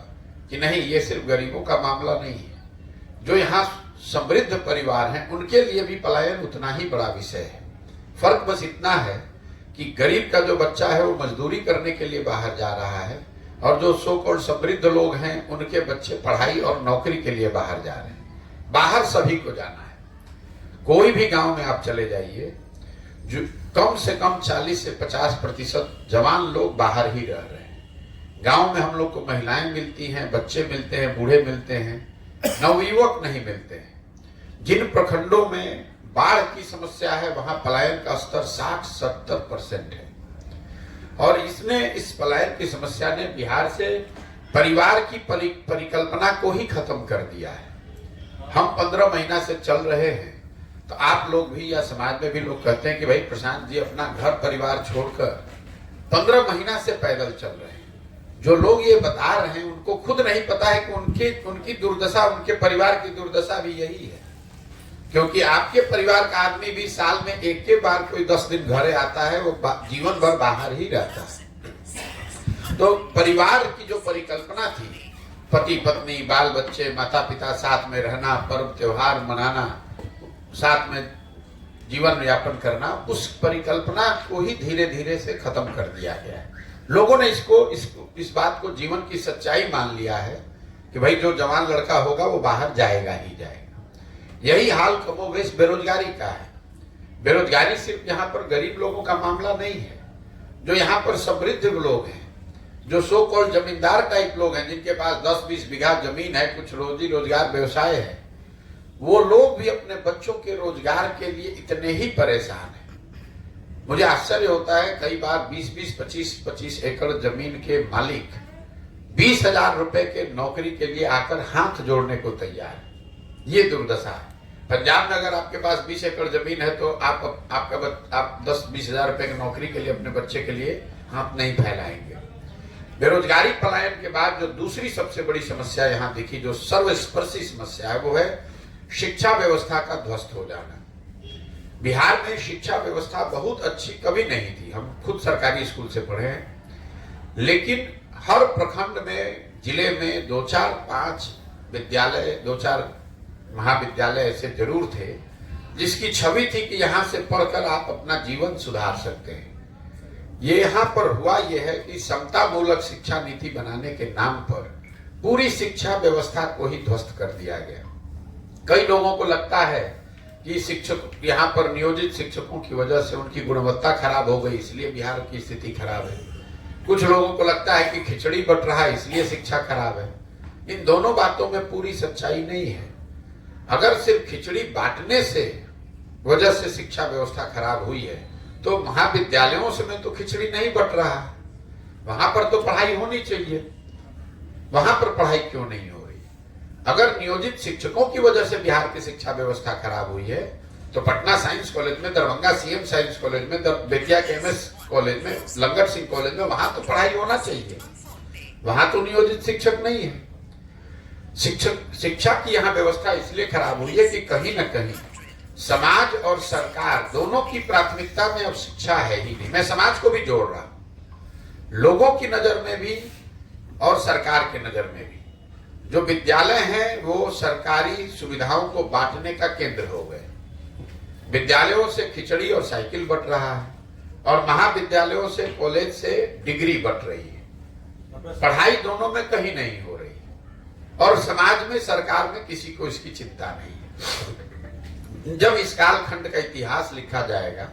कि नहीं, ये सिर्फ गरीबों का मामला नहीं है। जो यहाँ समृद्ध परिवार हैं उनके लिए भी पलायन उतना ही बड़ा विषय है। फर्क बस इतना है कि गरीब का जो बच्चा है वो मजदूरी करने के लिए बाहर जा रहा है, और जो सो कॉल्ड समृद्ध लोग हैं उनके बच्चे पढ़ाई और नौकरी के लिए बाहर जा रहे हैं। बाहर सभी को जाना है। कोई भी गांव में आप चले जाइए, जो कम से कम 40 से 50% जवान लोग बाहर ही रह रहे हैं। गांव में हम लोग को महिलाएं मिलती हैं, बच्चे मिलते हैं, बूढ़े मिलते हैं, नवयुवक नहीं मिलते हैं। जिन प्रखंडों में बाढ़ की समस्या है वहां पलायन का स्तर 60-70% है। और इस पलायन की समस्या ने बिहार से परिवार की परिकल्पना को ही खत्म कर दिया है। हम 15 महीना से चल रहे हैं, तो आप लोग भी या समाज में भी लोग कहते हैं कि भाई प्रशांत जी अपना घर परिवार छोड़कर 15 महीना से पैदल चल रहे हैं। जो लोग ये बता रहे हैं उनको खुद नहीं पता है कि उनकी दुर्दशा, उनके परिवार की दुर्दशा भी यही है। क्योंकि आपके परिवार का आदमी भी साल में एक के बार कोई 10 दिन घरे आता है, वो जीवन भर बाहर ही रहता है। तो परिवार की जो परिकल्पना थी, पति पत्नी बाल बच्चे माता पिता साथ में रहना, पर्व त्योहार मनाना, साथ में जीवन यापन करना, उस परिकल्पना को ही धीरे धीरे से खत्म कर दिया गया है। लोगों ने इस बात को जीवन की सच्चाई मान लिया है कि भाई जो जवान लड़का होगा वो बाहर जाएगा ही जाएगा। यही हाल कमोबेश बेरोजगारी का है। बेरोजगारी सिर्फ यहाँ पर गरीब लोगों का मामला नहीं है। जो यहाँ पर समृद्ध लोग हैं, जो सो कॉल्ड जमींदार टाइप लोग हैं, जिनके पास 10-20 बीघा जमीन है, कुछ रोजी रोजगार व्यवसाय है, वो लोग भी अपने बच्चों के रोजगार के लिए इतने ही परेशान हैं। मुझे आश्चर्य होता है, कई बार 20-20, 25-25 एकड़ जमीन के मालिक 20,000 रुपए के नौकरी के लिए आकर हाथ जोड़ने को तैयार है। ये दुर्दशा है। पंजाब में अगर आपके पास 20 एकड़ जमीन है तो आप 10-20 हजार रुपए की नौकरी के लिए अपने बच्चे के लिए हाथ नहीं फैलाएंगे। बेरोजगारी पलायन के बाद जो दूसरी सबसे बड़ी समस्या यहाँ दिखी, जो सर्वस्पर्शी समस्या है, वो है शिक्षा व्यवस्था का ध्वस्त हो जाना। बिहार में शिक्षा व्यवस्था बहुत अच्छी कभी नहीं थी। हम खुद सरकारी स्कूल से पढ़े हैं, लेकिन हर प्रखंड में, जिले में 2-4-5 विद्यालय, 2-4 महाविद्यालय ऐसे जरूर थे जिसकी छवि थी कि यहां से पढ़कर आप अपना जीवन सुधार सकते हैं। ये यहाँ पर हुआ यह है कि समता मूलक शिक्षा नीति बनाने के नाम पर पूरी शिक्षा व्यवस्था को ही ध्वस्त कर दिया गया। कई लोगों को लगता है कि शिक्षक, यहाँ पर नियोजित शिक्षकों की वजह से उनकी गुणवत्ता खराब हो गई, इसलिए बिहार की स्थिति खराब है। कुछ लोगों को लगता है कि खिचड़ी बंट रहा है इसलिए शिक्षा खराब है। इन दोनों बातों में पूरी सच्चाई नहीं है। अगर सिर्फ खिचड़ी बांटने से वजह से शिक्षा व्यवस्था खराब हुई है तो महाविद्यालयों से में तो खिचड़ी नहीं बंट रहा, वहां पर तो पढ़ाई होनी चाहिए, वहां पर पढ़ाई क्यों नहीं हो रही? अगर नियोजित शिक्षकों की वजह से बिहार की शिक्षा व्यवस्था खराब हुई है तो पटना साइंस कॉलेज में, दरभंगा सीएम साइंस कॉलेज में, बेतिया के एमएस कॉलेज में, लंगर सिंह कॉलेज में, वहां तो पढ़ाई होना चाहिए। वहां तो नियोजित शिक्षक नहीं है। शिक्षा की यहाँ व्यवस्था इसलिए खराब हुई है कि कहीं न कहीं समाज और सरकार दोनों की प्राथमिकता में अब शिक्षा है ही नहीं। मैं समाज को भी जोड़ रहा हूं, लोगों की नजर में भी और सरकार की नजर में भी। जो विद्यालय हैं वो सरकारी सुविधाओं को बांटने का केंद्र हो गए। विद्यालयों से खिचड़ी और साइकिल बट रहा है और महाविद्यालयों से कॉलेज से डिग्री बट रही है। पढ़ाई दोनों में कहीं नहीं हो रही है और समाज में, सरकार में किसी को इसकी चिंता नहीं है। जब इस कालखंड का इतिहास लिखा जाएगा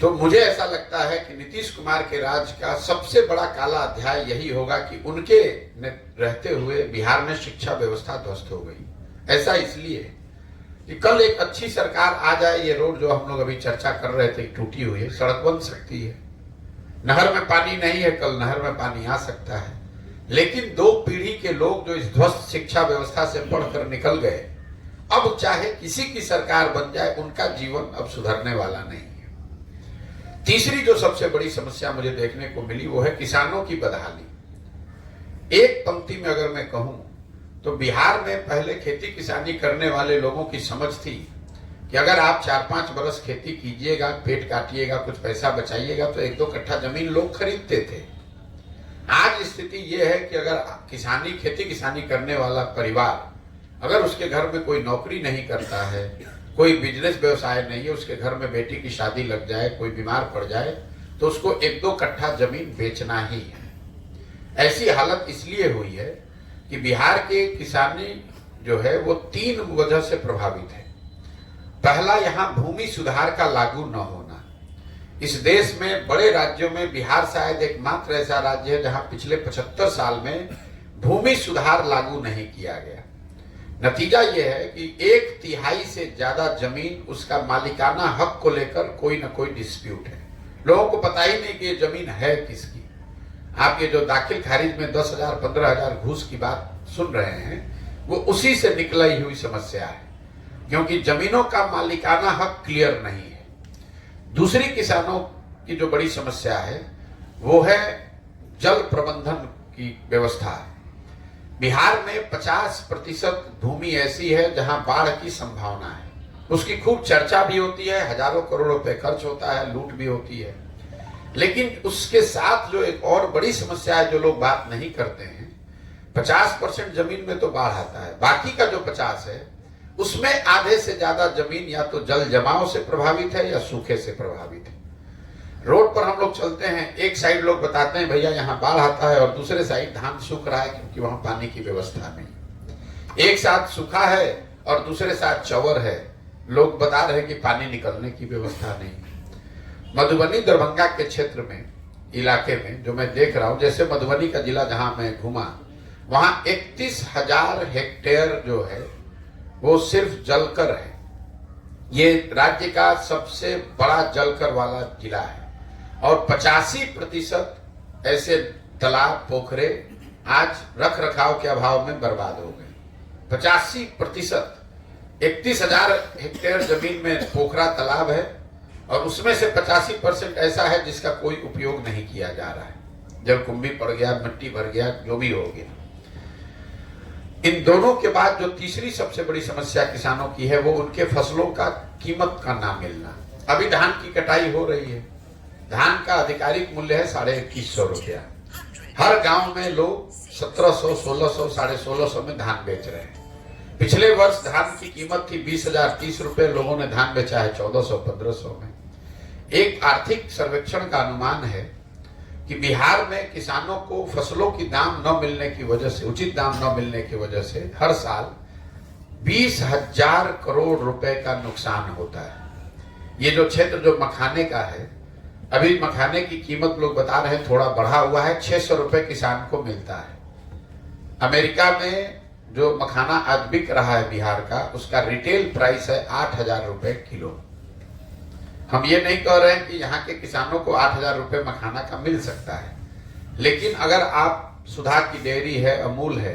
तो मुझे ऐसा लगता है कि नीतीश कुमार के राज का सबसे बड़ा काला अध्याय यही होगा कि उनके रहते हुए बिहार में शिक्षा व्यवस्था ध्वस्त हो गई। ऐसा इसलिए कि कल एक अच्छी सरकार आ जाए, ये रोड जो हम लोग अभी चर्चा कर रहे थे टूटी हुई है, सड़क बन सकती है। नहर में पानी नहीं है, कल नहर में पानी आ सकता है। लेकिन 2 पीढ़ी के लोग जो इस ध्वस्त शिक्षा व्यवस्था से पढ़कर निकल गए, अब चाहे किसी की सरकार बन जाए, उनका जीवन अब सुधरने वाला नहीं है। तीसरी जो सबसे बड़ी समस्या मुझे देखने को मिली वो है किसानों की बदहाली। एक पंक्ति में अगर मैं कहूं तो बिहार में पहले खेती किसानी करने वाले लोगों की समझ थी कि अगर आप 4-5 बरस खेती कीजिएगा, पेट काटिएगा, कुछ पैसा बचाइएगा तो 1-2 कट्ठा जमीन लोग खरीदते थे। आज स्थिति ये है कि अगर खेती किसानी करने वाला परिवार, अगर उसके घर में कोई नौकरी नहीं करता है, कोई बिजनेस व्यवसाय नहीं है, उसके घर में बेटी की शादी लग जाए, कोई बीमार पड़ जाए तो उसको 1-2 कट्ठा जमीन बेचना ही है। ऐसी हालत इसलिए हुई है कि बिहार के किसानी जो है वो 3 वजह से प्रभावित है। पहला, यहां भूमि सुधार का लागू न होना। इस देश में बड़े राज्यों में बिहार शायद एकमात्र ऐसा राज्य है जहां पिछले 75 साल में भूमि सुधार लागू नहीं किया गया। नतीजा यह है कि 1/3 से ज्यादा जमीन, उसका मालिकाना हक को लेकर कोई ना कोई डिस्प्यूट है। लोगों को पता ही नहीं कि ये जमीन है किसकी। आप ये जो दाखिल खारिज में 10,000 15,000 घूस की बात सुन रहे हैं, वो उसी से निकली हुई समस्या है, क्योंकि जमीनों का मालिकाना हक क्लियर नहीं है। दूसरी किसानों की जो बड़ी समस्या है वो है जल प्रबंधन की व्यवस्था। बिहार में 50% भूमि ऐसी है जहां बाढ़ की संभावना है। उसकी खूब चर्चा भी होती है, हजारों करोड़ रुपए खर्च होता है, लूट भी होती है। लेकिन उसके साथ जो एक और बड़ी समस्या है जो लोग बात नहीं करते हैं, 50% जमीन में तो बाढ़ आता है, बाकी का जो 50 है उसमें आधे से ज्यादा जमीन या तो जल जमाव से प्रभावित है या सूखे से प्रभावित है। रोड पर हम लोग चलते हैं, एक साइड लोग बताते हैं भैया यहाँ बाढ़ आता है और दूसरे साइड धान सूख रहा है क्योंकि वहां पानी की व्यवस्था नहीं। एक साथ सूखा है और दूसरे साथ चौवर है, लोग बता रहे हैं कि पानी निकलने की व्यवस्था नहीं। मधुबनी दरभंगा के क्षेत्र में, इलाके में जो मैं देख रहा हूं, जैसे मधुबनी का जिला जहां मैं घूमा, वहां 31,000 हेक्टेयर जो है वो सिर्फ जलकर है। ये राज्य का सबसे बड़ा जलकर वाला जिला है और 85% ऐसे तालाब पोखरे आज रख रखाव के अभाव में बर्बाद हो गए। 85%, 31,000 हेक्टेयर जमीन में पोखरा तालाब है और उसमें से 85% ऐसा है जिसका कोई उपयोग नहीं किया जा रहा है। जलकुंभी पड़ गया, मिट्टी भर गया, जो भी हो गया। इन दोनों के बाद जो तीसरी सबसे बड़ी समस्या किसानों की है वो उनके फसलों का कीमत का ना मिलना। अभी धान की कटाई हो रही है, धान का आधिकारिक मूल्य है 2150 रुपया। हर गांव में लोग 1700, 1600, 1650 में धान बेच रहे हैं। पिछले वर्ष धान की कीमत थी 20,000, 30 रुपए, लोगों ने धान बेचा है 1400, 1500 में। एक आर्थिक सर्वेक्षण का अनुमान है कि बिहार में किसानों को फसलों की दाम न मिलने की वजह से, उचित दाम न मिलने की वजह से हर साल 20,000 करोड़ रुपए का नुकसान होता है। ये जो क्षेत्र जो मखाने का है, अभी मखाने की कीमत लोग बता रहे हैं थोड़ा बढ़ा हुआ है, 600 रुपए किसान को मिलता है। अमेरिका में जो मखाना आज बिक रहा है बिहार का, उसका रिटेल प्राइस है 8,000 रुपए किलो। हम ये नहीं कह रहे हैं कि यहाँ के किसानों को 8,000 रुपए मखाना का मिल सकता है, लेकिन अगर आप सुधा की डेयरी है, अमूल है,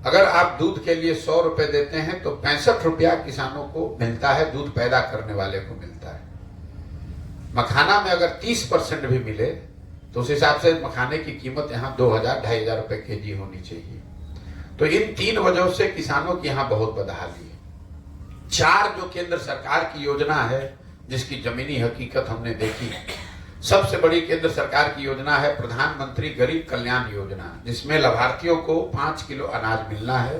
अगर आप दूध के लिए 100 रुपए देते हैं तो 65 रुपया किसानों को मिलता है, दूध पैदा करने वाले को मिलता है। मखाना में अगर 30% भी मिले तो उस हिसाब से मखाने की कीमत यहाँ 2,000, 2,500 रुपए केजी होनी चाहिए। तो इन 3 वजहों से किसानों की यहाँ बहुत बदहाली है। चार जो केंद्र सरकार की योजना है जिसकी जमीनी हकीकत हमने देखी, सबसे बड़ी केंद्र सरकार की योजना है प्रधानमंत्री गरीब कल्याण योजना, जिसमें लाभार्थियों को 5 किलो अनाज मिलना है।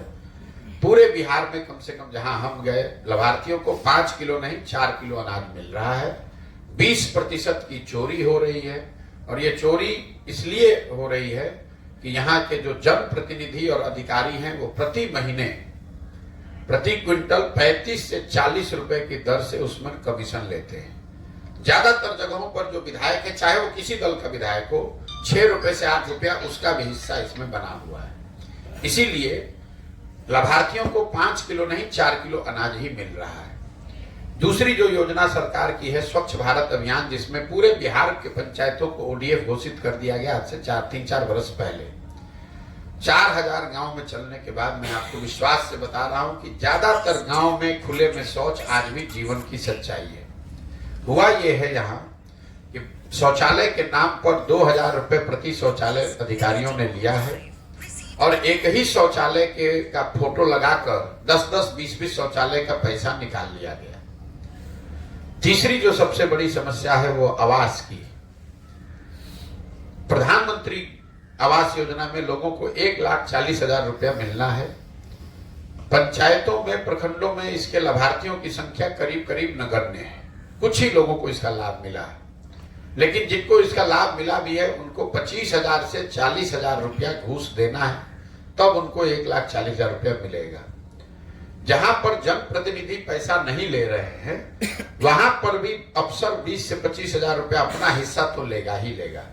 पूरे बिहार में कम से कम जहां हम गए, लाभार्थियों को 5 किलो नहीं 4 किलो अनाज मिल रहा है। 20% की चोरी हो रही है, और ये चोरी इसलिए हो रही है कि यहाँ के जो जनप्रतिनिधि और अधिकारी हैं वो प्रति महीने प्रति क्विंटल 35 से 40 रुपए की दर से उसमें कमीशन लेते हैं। ज्यादातर जगहों पर जो विधायक है, चाहे वो किसी दल का विधायक हो, 6 रुपए से 8 रुपया उसका भी हिस्सा इसमें बना हुआ है। इसीलिए लाभार्थियों को 5 किलो नहीं 4 किलो अनाज ही मिल रहा है। दूसरी जो योजना सरकार की है स्वच्छ भारत अभियान, जिसमें पूरे बिहार के पंचायतों को ओडीएफ घोषित कर दिया गया आज से 3-4 वर्ष पहले। 4000 गांव में चलने के बाद मैं आपको विश्वास से बता रहा हूं कि ज्यादातर गांव में खुले में शौच आज भी जीवन की सच्चाई है। हुआ यह है यहाँ कि शौचालय के नाम पर 2000 रुपए प्रति शौचालय अधिकारियों ने लिया है, और एक ही शौचालय के का फोटो लगाकर 10-10, 20-20 शौचालय का पैसा निकाल लिया गया। तीसरी जो सबसे बड़ी समस्या है वो आवास की। प्रधानमंत्री आवास योजना में लोगों को 1,40,000 रुपया मिलना है। पंचायतों में, प्रखंडों में इसके लाभार्थियों की संख्या करीब करीब नगण्य है। कुछ ही लोगों को इसका लाभ मिला है, लेकिन जिनको इसका लाभ मिला भी है उनको 25,000 से 40,000 रुपया घूस देना है, तब उनको 1,40,000 रुपया मिलेगा। जहां पर जनप्रतिनिधि पैसा नहीं ले रहे हैं वहां पर भी अफसर 20 से 25,000 रुपया अपना हिस्सा तो लेगा ही लेगा।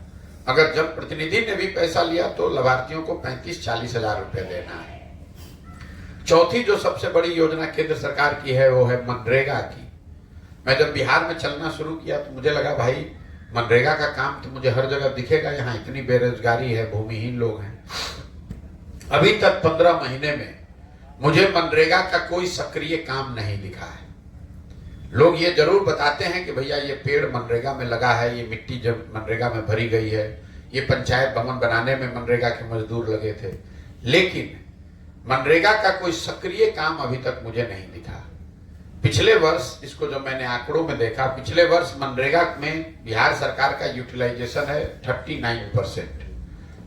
अगर जनप्रतिनिधि ने भी पैसा लिया तो लाभार्थियों को 35-40,000 रुपया देना है। चौथी जो सबसे बड़ी योजना केंद्र सरकार की है वो है मनरेगा की। मैं जब बिहार में चलना शुरू किया तो मुझे लगा भाई मनरेगा का काम तो मुझे हर जगह दिखेगा, यहाँ इतनी बेरोजगारी है, भूमिहीन लोग हैं। अभी तक 15 महीने में मुझे मनरेगा का कोई सक्रिय काम नहीं दिखा है। लोग ये जरूर बताते हैं कि भैया ये पेड़ मनरेगा में लगा है, ये मिट्टी जब मनरेगा में भरी गई है, ये पंचायत भवन बनाने में मनरेगा के मजदूर लगे थे, लेकिन मनरेगा का कोई सक्रिय काम अभी तक मुझे नहीं दिखा। पिछले वर्ष, इसको जब मैंने आंकड़ों में देखा, पिछले वर्ष मनरेगा में बिहार सरकार का यूटिलाइजेशन है 39%।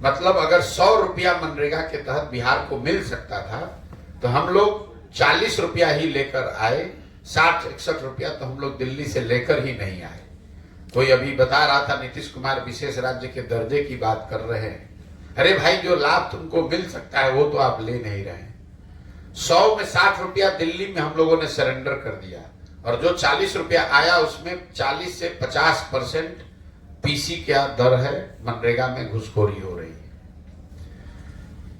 मतलब अगर 100 रुपया मनरेगा के तहत बिहार को मिल सकता था तो हम लोग 40 रुपया ही लेकर आए, 60-61 रुपया तो हम लोग दिल्ली से लेकर ही नहीं आए। कोई अभी बता रहा था नीतीश कुमार विशेष राज्य के दर्जे की बात कर रहे हैं। अरे भाई, जो लाभ तुमको मिल सकता है वो तो आप ले नहीं रहे हैं। 100 में 60 रुपया दिल्ली में हम लोगों ने सरेंडर कर दिया, और जो 40 रुपया आया उसमें 40 से 50% पीसी क्या दर है, मनरेगा में घुसखोरी हो रही है।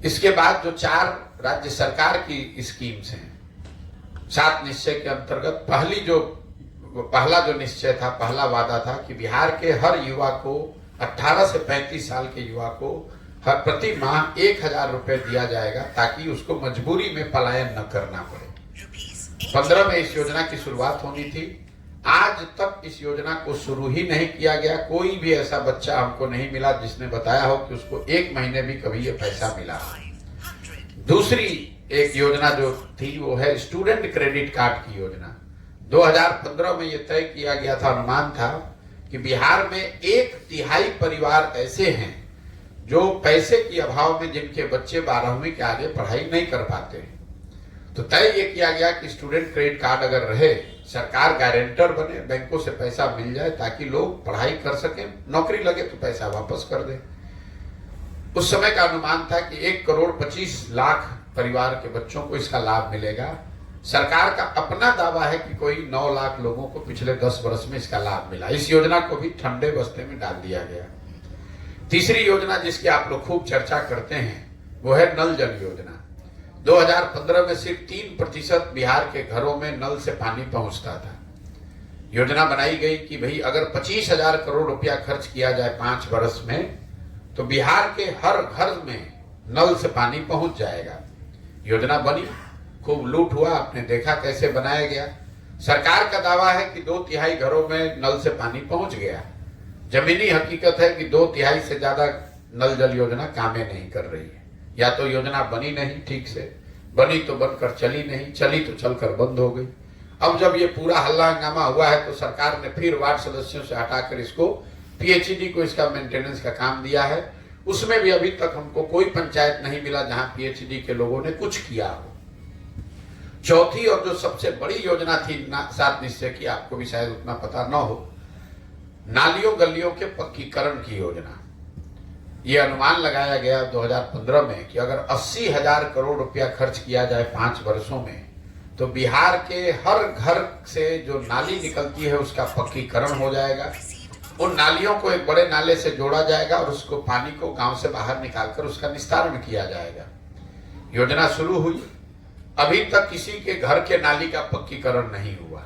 इसके बाद जो 4 राज्य सरकार की स्कीम्स हैं 7 निश्चय के अंतर्गत, पहला जो निश्चय था, पहला वादा था कि बिहार के हर युवा को, 18 से 35 साल के युवा को हर प्रति माह 1,000 रुपए दिया जाएगा, ताकि उसको मजबूरी में पलायन न करना पड़े। 15 में इस योजना की शुरुआत होनी थी। आज तक इस योजना को शुरू ही नहीं किया गया। कोई भी ऐसा बच्चा हमको नहीं मिला जिसने बताया हो कि उसको 1 महीने भी कभी ये पैसा मिला। दूसरी एक योजना जो थी वो है स्टूडेंट क्रेडिट कार्ड की योजना। 2015 में ये तय किया गया था, अनुमान था कि बिहार में 1/3 परिवार ऐसे हैं जो पैसे के अभाव में, जिनके बच्चे 12वीं के आगे पढ़ाई नहीं कर पाते। तो तय ये किया गया कि स्टूडेंट क्रेडिट कार्ड अगर रहे, सरकार गारंटर बने, बैंकों से पैसा मिल जाए ताकि लोग पढ़ाई कर सकें, नौकरी लगे तो पैसा वापस कर दे। उस समय का अनुमान था कि 1,25,00,000 परिवार के बच्चों को इसका लाभ मिलेगा। सरकार का अपना दावा है कि कोई 9 लाख लोगों को पिछले 10 वर्ष में इसका लाभ मिला। इस योजना को भी ठंडे बस्ते में डाल दिया गया। तीसरी योजना जिसकी आप लोग खूब चर्चा करते हैं वो है नल जल योजना। 2015 में सिर्फ 3% बिहार के घरों में नल से पानी पहुंचता था। योजना बनाई गई कि भाई अगर 25,000 करोड़ रुपया खर्च किया जाए 5 वर्ष में तो बिहार के हर घर में नल से पानी पहुंच जाएगा। योजना बनी, खूब लूट हुआ, आपने देखा कैसे बनाया गया। सरकार का दावा है कि 2/3 घरों में नल से पानी पहुंच गया। जमीनी हकीकत है कि 2/3 से ज्यादा नल जल योजना कामें नहीं कर रही है। या तो योजना बनी नहीं ठीक से, बनी तो बनकर चली नहीं, चली तो चलकर बंद हो गई। अब जब ये पूरा हल्ला हंगामा हुआ है तो सरकार ने फिर वार्ड सदस्यों से हटाकर इसको पीएचईडी को इसका मेंटेनेंस का काम दिया है। उसमें भी अभी तक हमको कोई पंचायत नहीं मिला जहां पीएचईडी के लोगों ने कुछ किया हो। चौथी और जो सबसे बड़ी योजना थी सात निश्चय की, आपको भी शायद उतना पता न हो, नालियों गलियों के पक्कीकरण की योजना। ये अनुमान लगाया गया 2015 में कि अगर 80,000 करोड़ रुपया खर्च किया जाए 5 वर्षों में तो बिहार के हर घर से जो नाली निकलती है उसका पक्कीकरण हो जाएगा। उन नालियों को एक बड़े नाले से जोड़ा जाएगा और उसको पानी को गांव से बाहर निकालकर उसका निस्तारण किया जाएगा। योजना शुरू हुई, अभी तक किसी के घर के नाली का पक्कीकरण नहीं हुआ।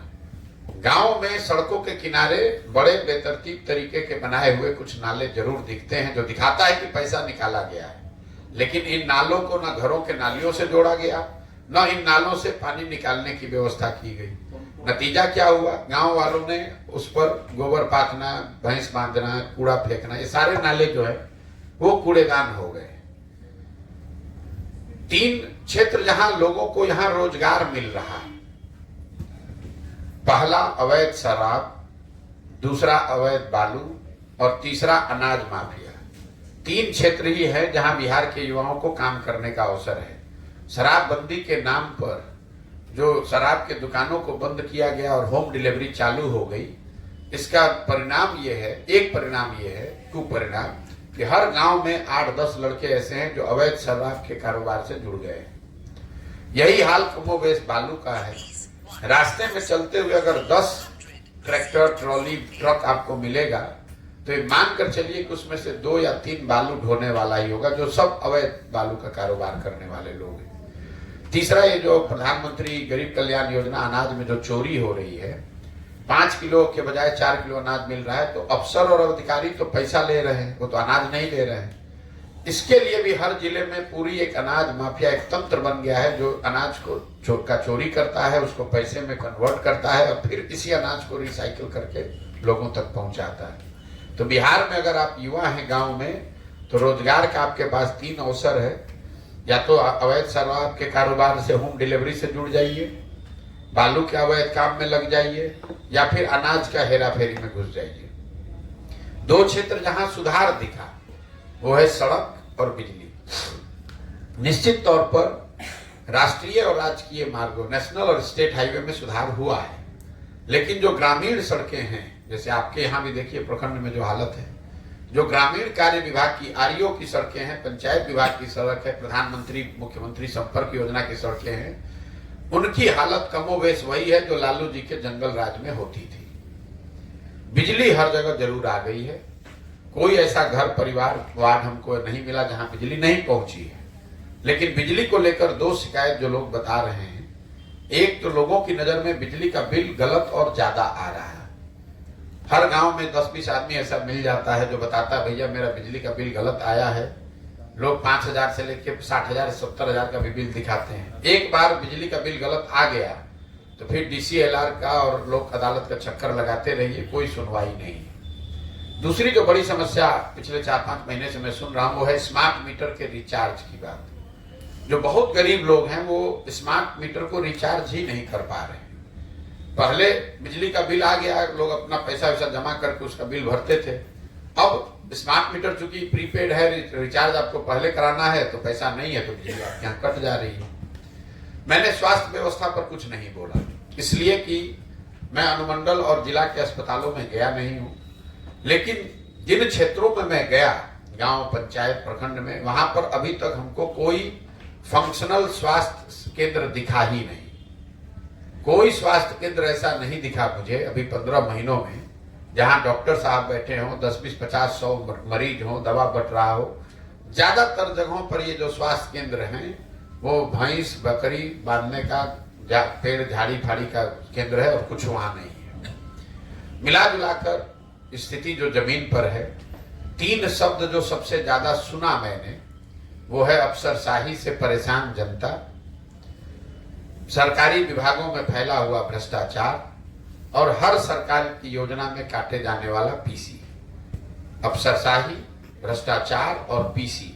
गांव में सड़कों के किनारे बड़े बेतरतीब तरीके के बनाए हुए कुछ नाले जरूर दिखते हैं जो दिखाता है कि पैसा निकाला गया है, लेकिन इन नालों को न घरों के नालियों से जोड़ा गया, न इन नालों से पानी निकालने की व्यवस्था की गई। नतीजा क्या हुआ, गांव वालों ने उस पर गोबर पाथना, भैंस बांधना, कूड़ा फेंकना, ये सारे नाले जो है वो कूड़ेदान हो गए। 3 क्षेत्र जहां लोगों को यहां रोजगार मिल रहा है, पहला अवैध शराब, दूसरा अवैध बालू और तीसरा अनाज माफिया। 3 क्षेत्र ही है जहां बिहार के युवाओं को काम करने का अवसर है। शराबबंदी के नाम पर जो शराब के दुकानों को बंद किया गया और होम डिलीवरी चालू हो गई, इसका परिणाम ये है, एक परिणाम ये है, कुपरिणाम, कि हर गांव में 8-10 लड़के ऐसे हैं जो अवैध शराब के कारोबार से जुड़ गए हैं। यही हाल कमोबेश बालू का है। रास्ते में चलते हुए अगर 10 ट्रैक्टर, ट्रॉली, ट्रक आपको मिलेगा तो ये मानकर चलिए कि उसमें से 2 या 3 बालू ढोने वाला ही होगा, जो सब अवैध बालू का कारोबार करने वाले लोग हैं। तीसरा, ये जो प्रधानमंत्री गरीब कल्याण योजना अनाज में जो चोरी हो रही है, 5 किलो के बजाय 4 किलो अनाज मिल रहा है, तो अफसर और अधिकारी तो पैसा ले रहे हैं, वो तो अनाज नहीं ले रहे हैं। इसके लिए भी हर जिले में पूरी एक अनाज माफिया, एक तंत्र बन गया है जो अनाज को चोरी करता है, उसको पैसे में कन्वर्ट करता है और फिर इसी अनाज को रिसाइकिल करके लोगों तक पहुंचाता है। तो बिहार में अगर आप युवा हैं गांव में, तो रोजगार का आपके पास 3 अवसर है। या तो अवैध शराब के कारोबार से होम डिलीवरी से जुड़ जाइए, बालू के अवैध काम में लग जाइए, या फिर अनाज का हेराफेरी में घुस जाइए। 2 क्षेत्र जहां सुधार दिखा वो है सड़क और बिजली। निश्चित तौर पर राष्ट्रीय और राजकीय मार्गों, नेशनल और स्टेट हाईवे में सुधार हुआ है, लेकिन जो ग्रामीण सड़कें हैं, जैसे आपके यहाँ भी देखिए प्रखंड में जो हालत है, जो ग्रामीण कार्य विभाग की आरईओ की सड़कें हैं, पंचायत विभाग की सड़क है, प्रधानमंत्री मुख्यमंत्री संपर्क योजना की सड़कें हैं, उनकी हालत कमोबेश वही है जो लालू जी के जंगल राज में होती थी। बिजली हर जगह जरूर आ गई है, कोई ऐसा घर, परिवार, वार्ड हमको नहीं मिला जहां बिजली नहीं पहुंची है। लेकिन बिजली को लेकर 2 शिकायत जो लोग बता रहे हैं, एक तो लोगों की नजर में बिजली का बिल गलत और ज्यादा आ रहा है। हर गांव में 10-20 आदमी ऐसा मिल जाता है जो बताता है भैया मेरा बिजली का बिल गलत आया है। लोग 5,000 से लेकर 60,000, 70,000 का भी बिल दिखाते हैं। एक बार बिजली का बिल गलत आ गया तो फिर DCLR का और लोक अदालत का चक्कर लगाते रहिए, कोई सुनवाई नहीं। दूसरी जो बड़ी समस्या पिछले 4-5 महीने से मैं सुन रहा हूं वो है स्मार्ट मीटर के रिचार्ज की बात। जो बहुत गरीब लोग हैं वो स्मार्ट मीटर को रिचार्ज ही नहीं कर पा रहे हैं। पहले बिजली का बिल आ गया, लोग अपना पैसा वैसा जमा करके उसका बिल भरते थे। अब स्मार्ट मीटर चूंकि प्रीपेड है, रिचार्ज आपको पहले कराना है तो पैसा नहीं है तो बिजली आपके यहाँ कट जा रही है। मैंने स्वास्थ्य व्यवस्था पर कुछ नहीं बोला, इसलिए कि मैं अनुमंडल और जिला के अस्पतालों में गया नहीं हूं, लेकिन जिन क्षेत्रों में मैं गया, गांव, पंचायत, प्रखंड में, वहां पर अभी तक हमको कोई फंक्शनल स्वास्थ्य केंद्र दिखा ही नहीं। कोई स्वास्थ्य केंद्र ऐसा नहीं दिखा मुझे अभी 15 महीनों में जहां डॉक्टर साहब बैठे हों, 10, 20, 50, 100 मरीज हों, दवा बट रहा हो। ज्यादातर जगहों पर ये जो स्वास्थ्य केंद्र हैं वो भैंस बकरी बांधने का, पेड़ झाड़ी फाड़ी का केंद्र है और कुछ वहां नहीं है। मिला जुलाकर स्थिति जो जमीन पर है, 3 शब्द जो सबसे ज्यादा सुना मैंने वो है अफसरशाही से परेशान जनता, सरकारी विभागों में फैला हुआ भ्रष्टाचार और हर सरकार की योजना में काटे जाने वाला पीसी। अफसरशाही, भ्रष्टाचार और पीसी,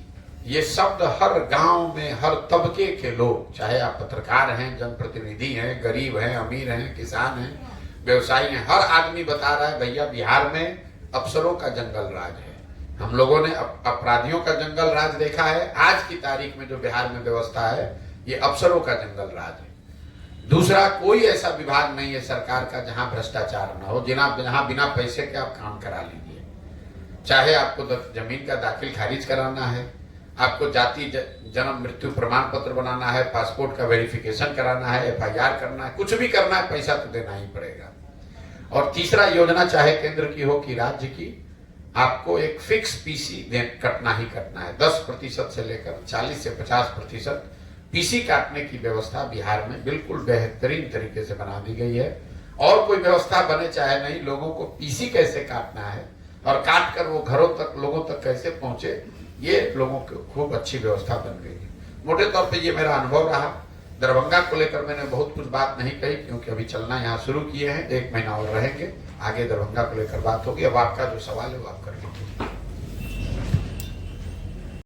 ये शब्द हर गांव में हर तबके के लोग, चाहे आप पत्रकार हैं, जनप्रतिनिधि हैं, गरीब हैं, अमीर हैं, किसान हैं, व्यवसायी हैं, हर आदमी बता रहा है भैया बिहार में अफसरों का जंगल राज है। हम लोगों ने अपराधियों का जंगल राज देखा है। आज की तारीख में जो बिहार में व्यवस्था है ये अफसरों का जंगल राज है। दूसरा, कोई ऐसा विभाग नहीं है सरकार का जहां भ्रष्टाचार न हो, जहां बिना पैसे के आप काम करा लीजिए। चाहे आपको जमीन का दाखिल खारिज कराना है, आपको जाति जन्म मृत्यु प्रमाण पत्र बनाना है, पासपोर्ट का वेरिफिकेशन कराना है, FIR करना है, कुछ भी करना है, पैसा तो देना ही पड़ेगा। और तीसरा, योजना चाहे केंद्र की हो कि राज्य की, आपको एक फिक्स पीसी कटना ही कटना है। 10% से लेकर 40 से 50% पीसी काटने की व्यवस्था बिहार में बिल्कुल बेहतरीन तरीके से बना दी गई है। और कोई व्यवस्था बने चाहे नहीं, लोगों को पीसी कैसे काटना है और काट कर वो घरों तक, लोगों तक कैसे पहुंचे, ये लोगों की खूब अच्छी व्यवस्था बन गई है। मोटे तौर पे ये मेरा अनुभव रहा। दरभंगा को लेकर मैंने बहुत कुछ बात नहीं कही क्योंकि अभी चलना यहाँ शुरू किए हैं, 1 महीना और रहेंगे, आगे दरभंगा को लेकर बात होगी। अब आपका जो सवाल है वो आप करिए।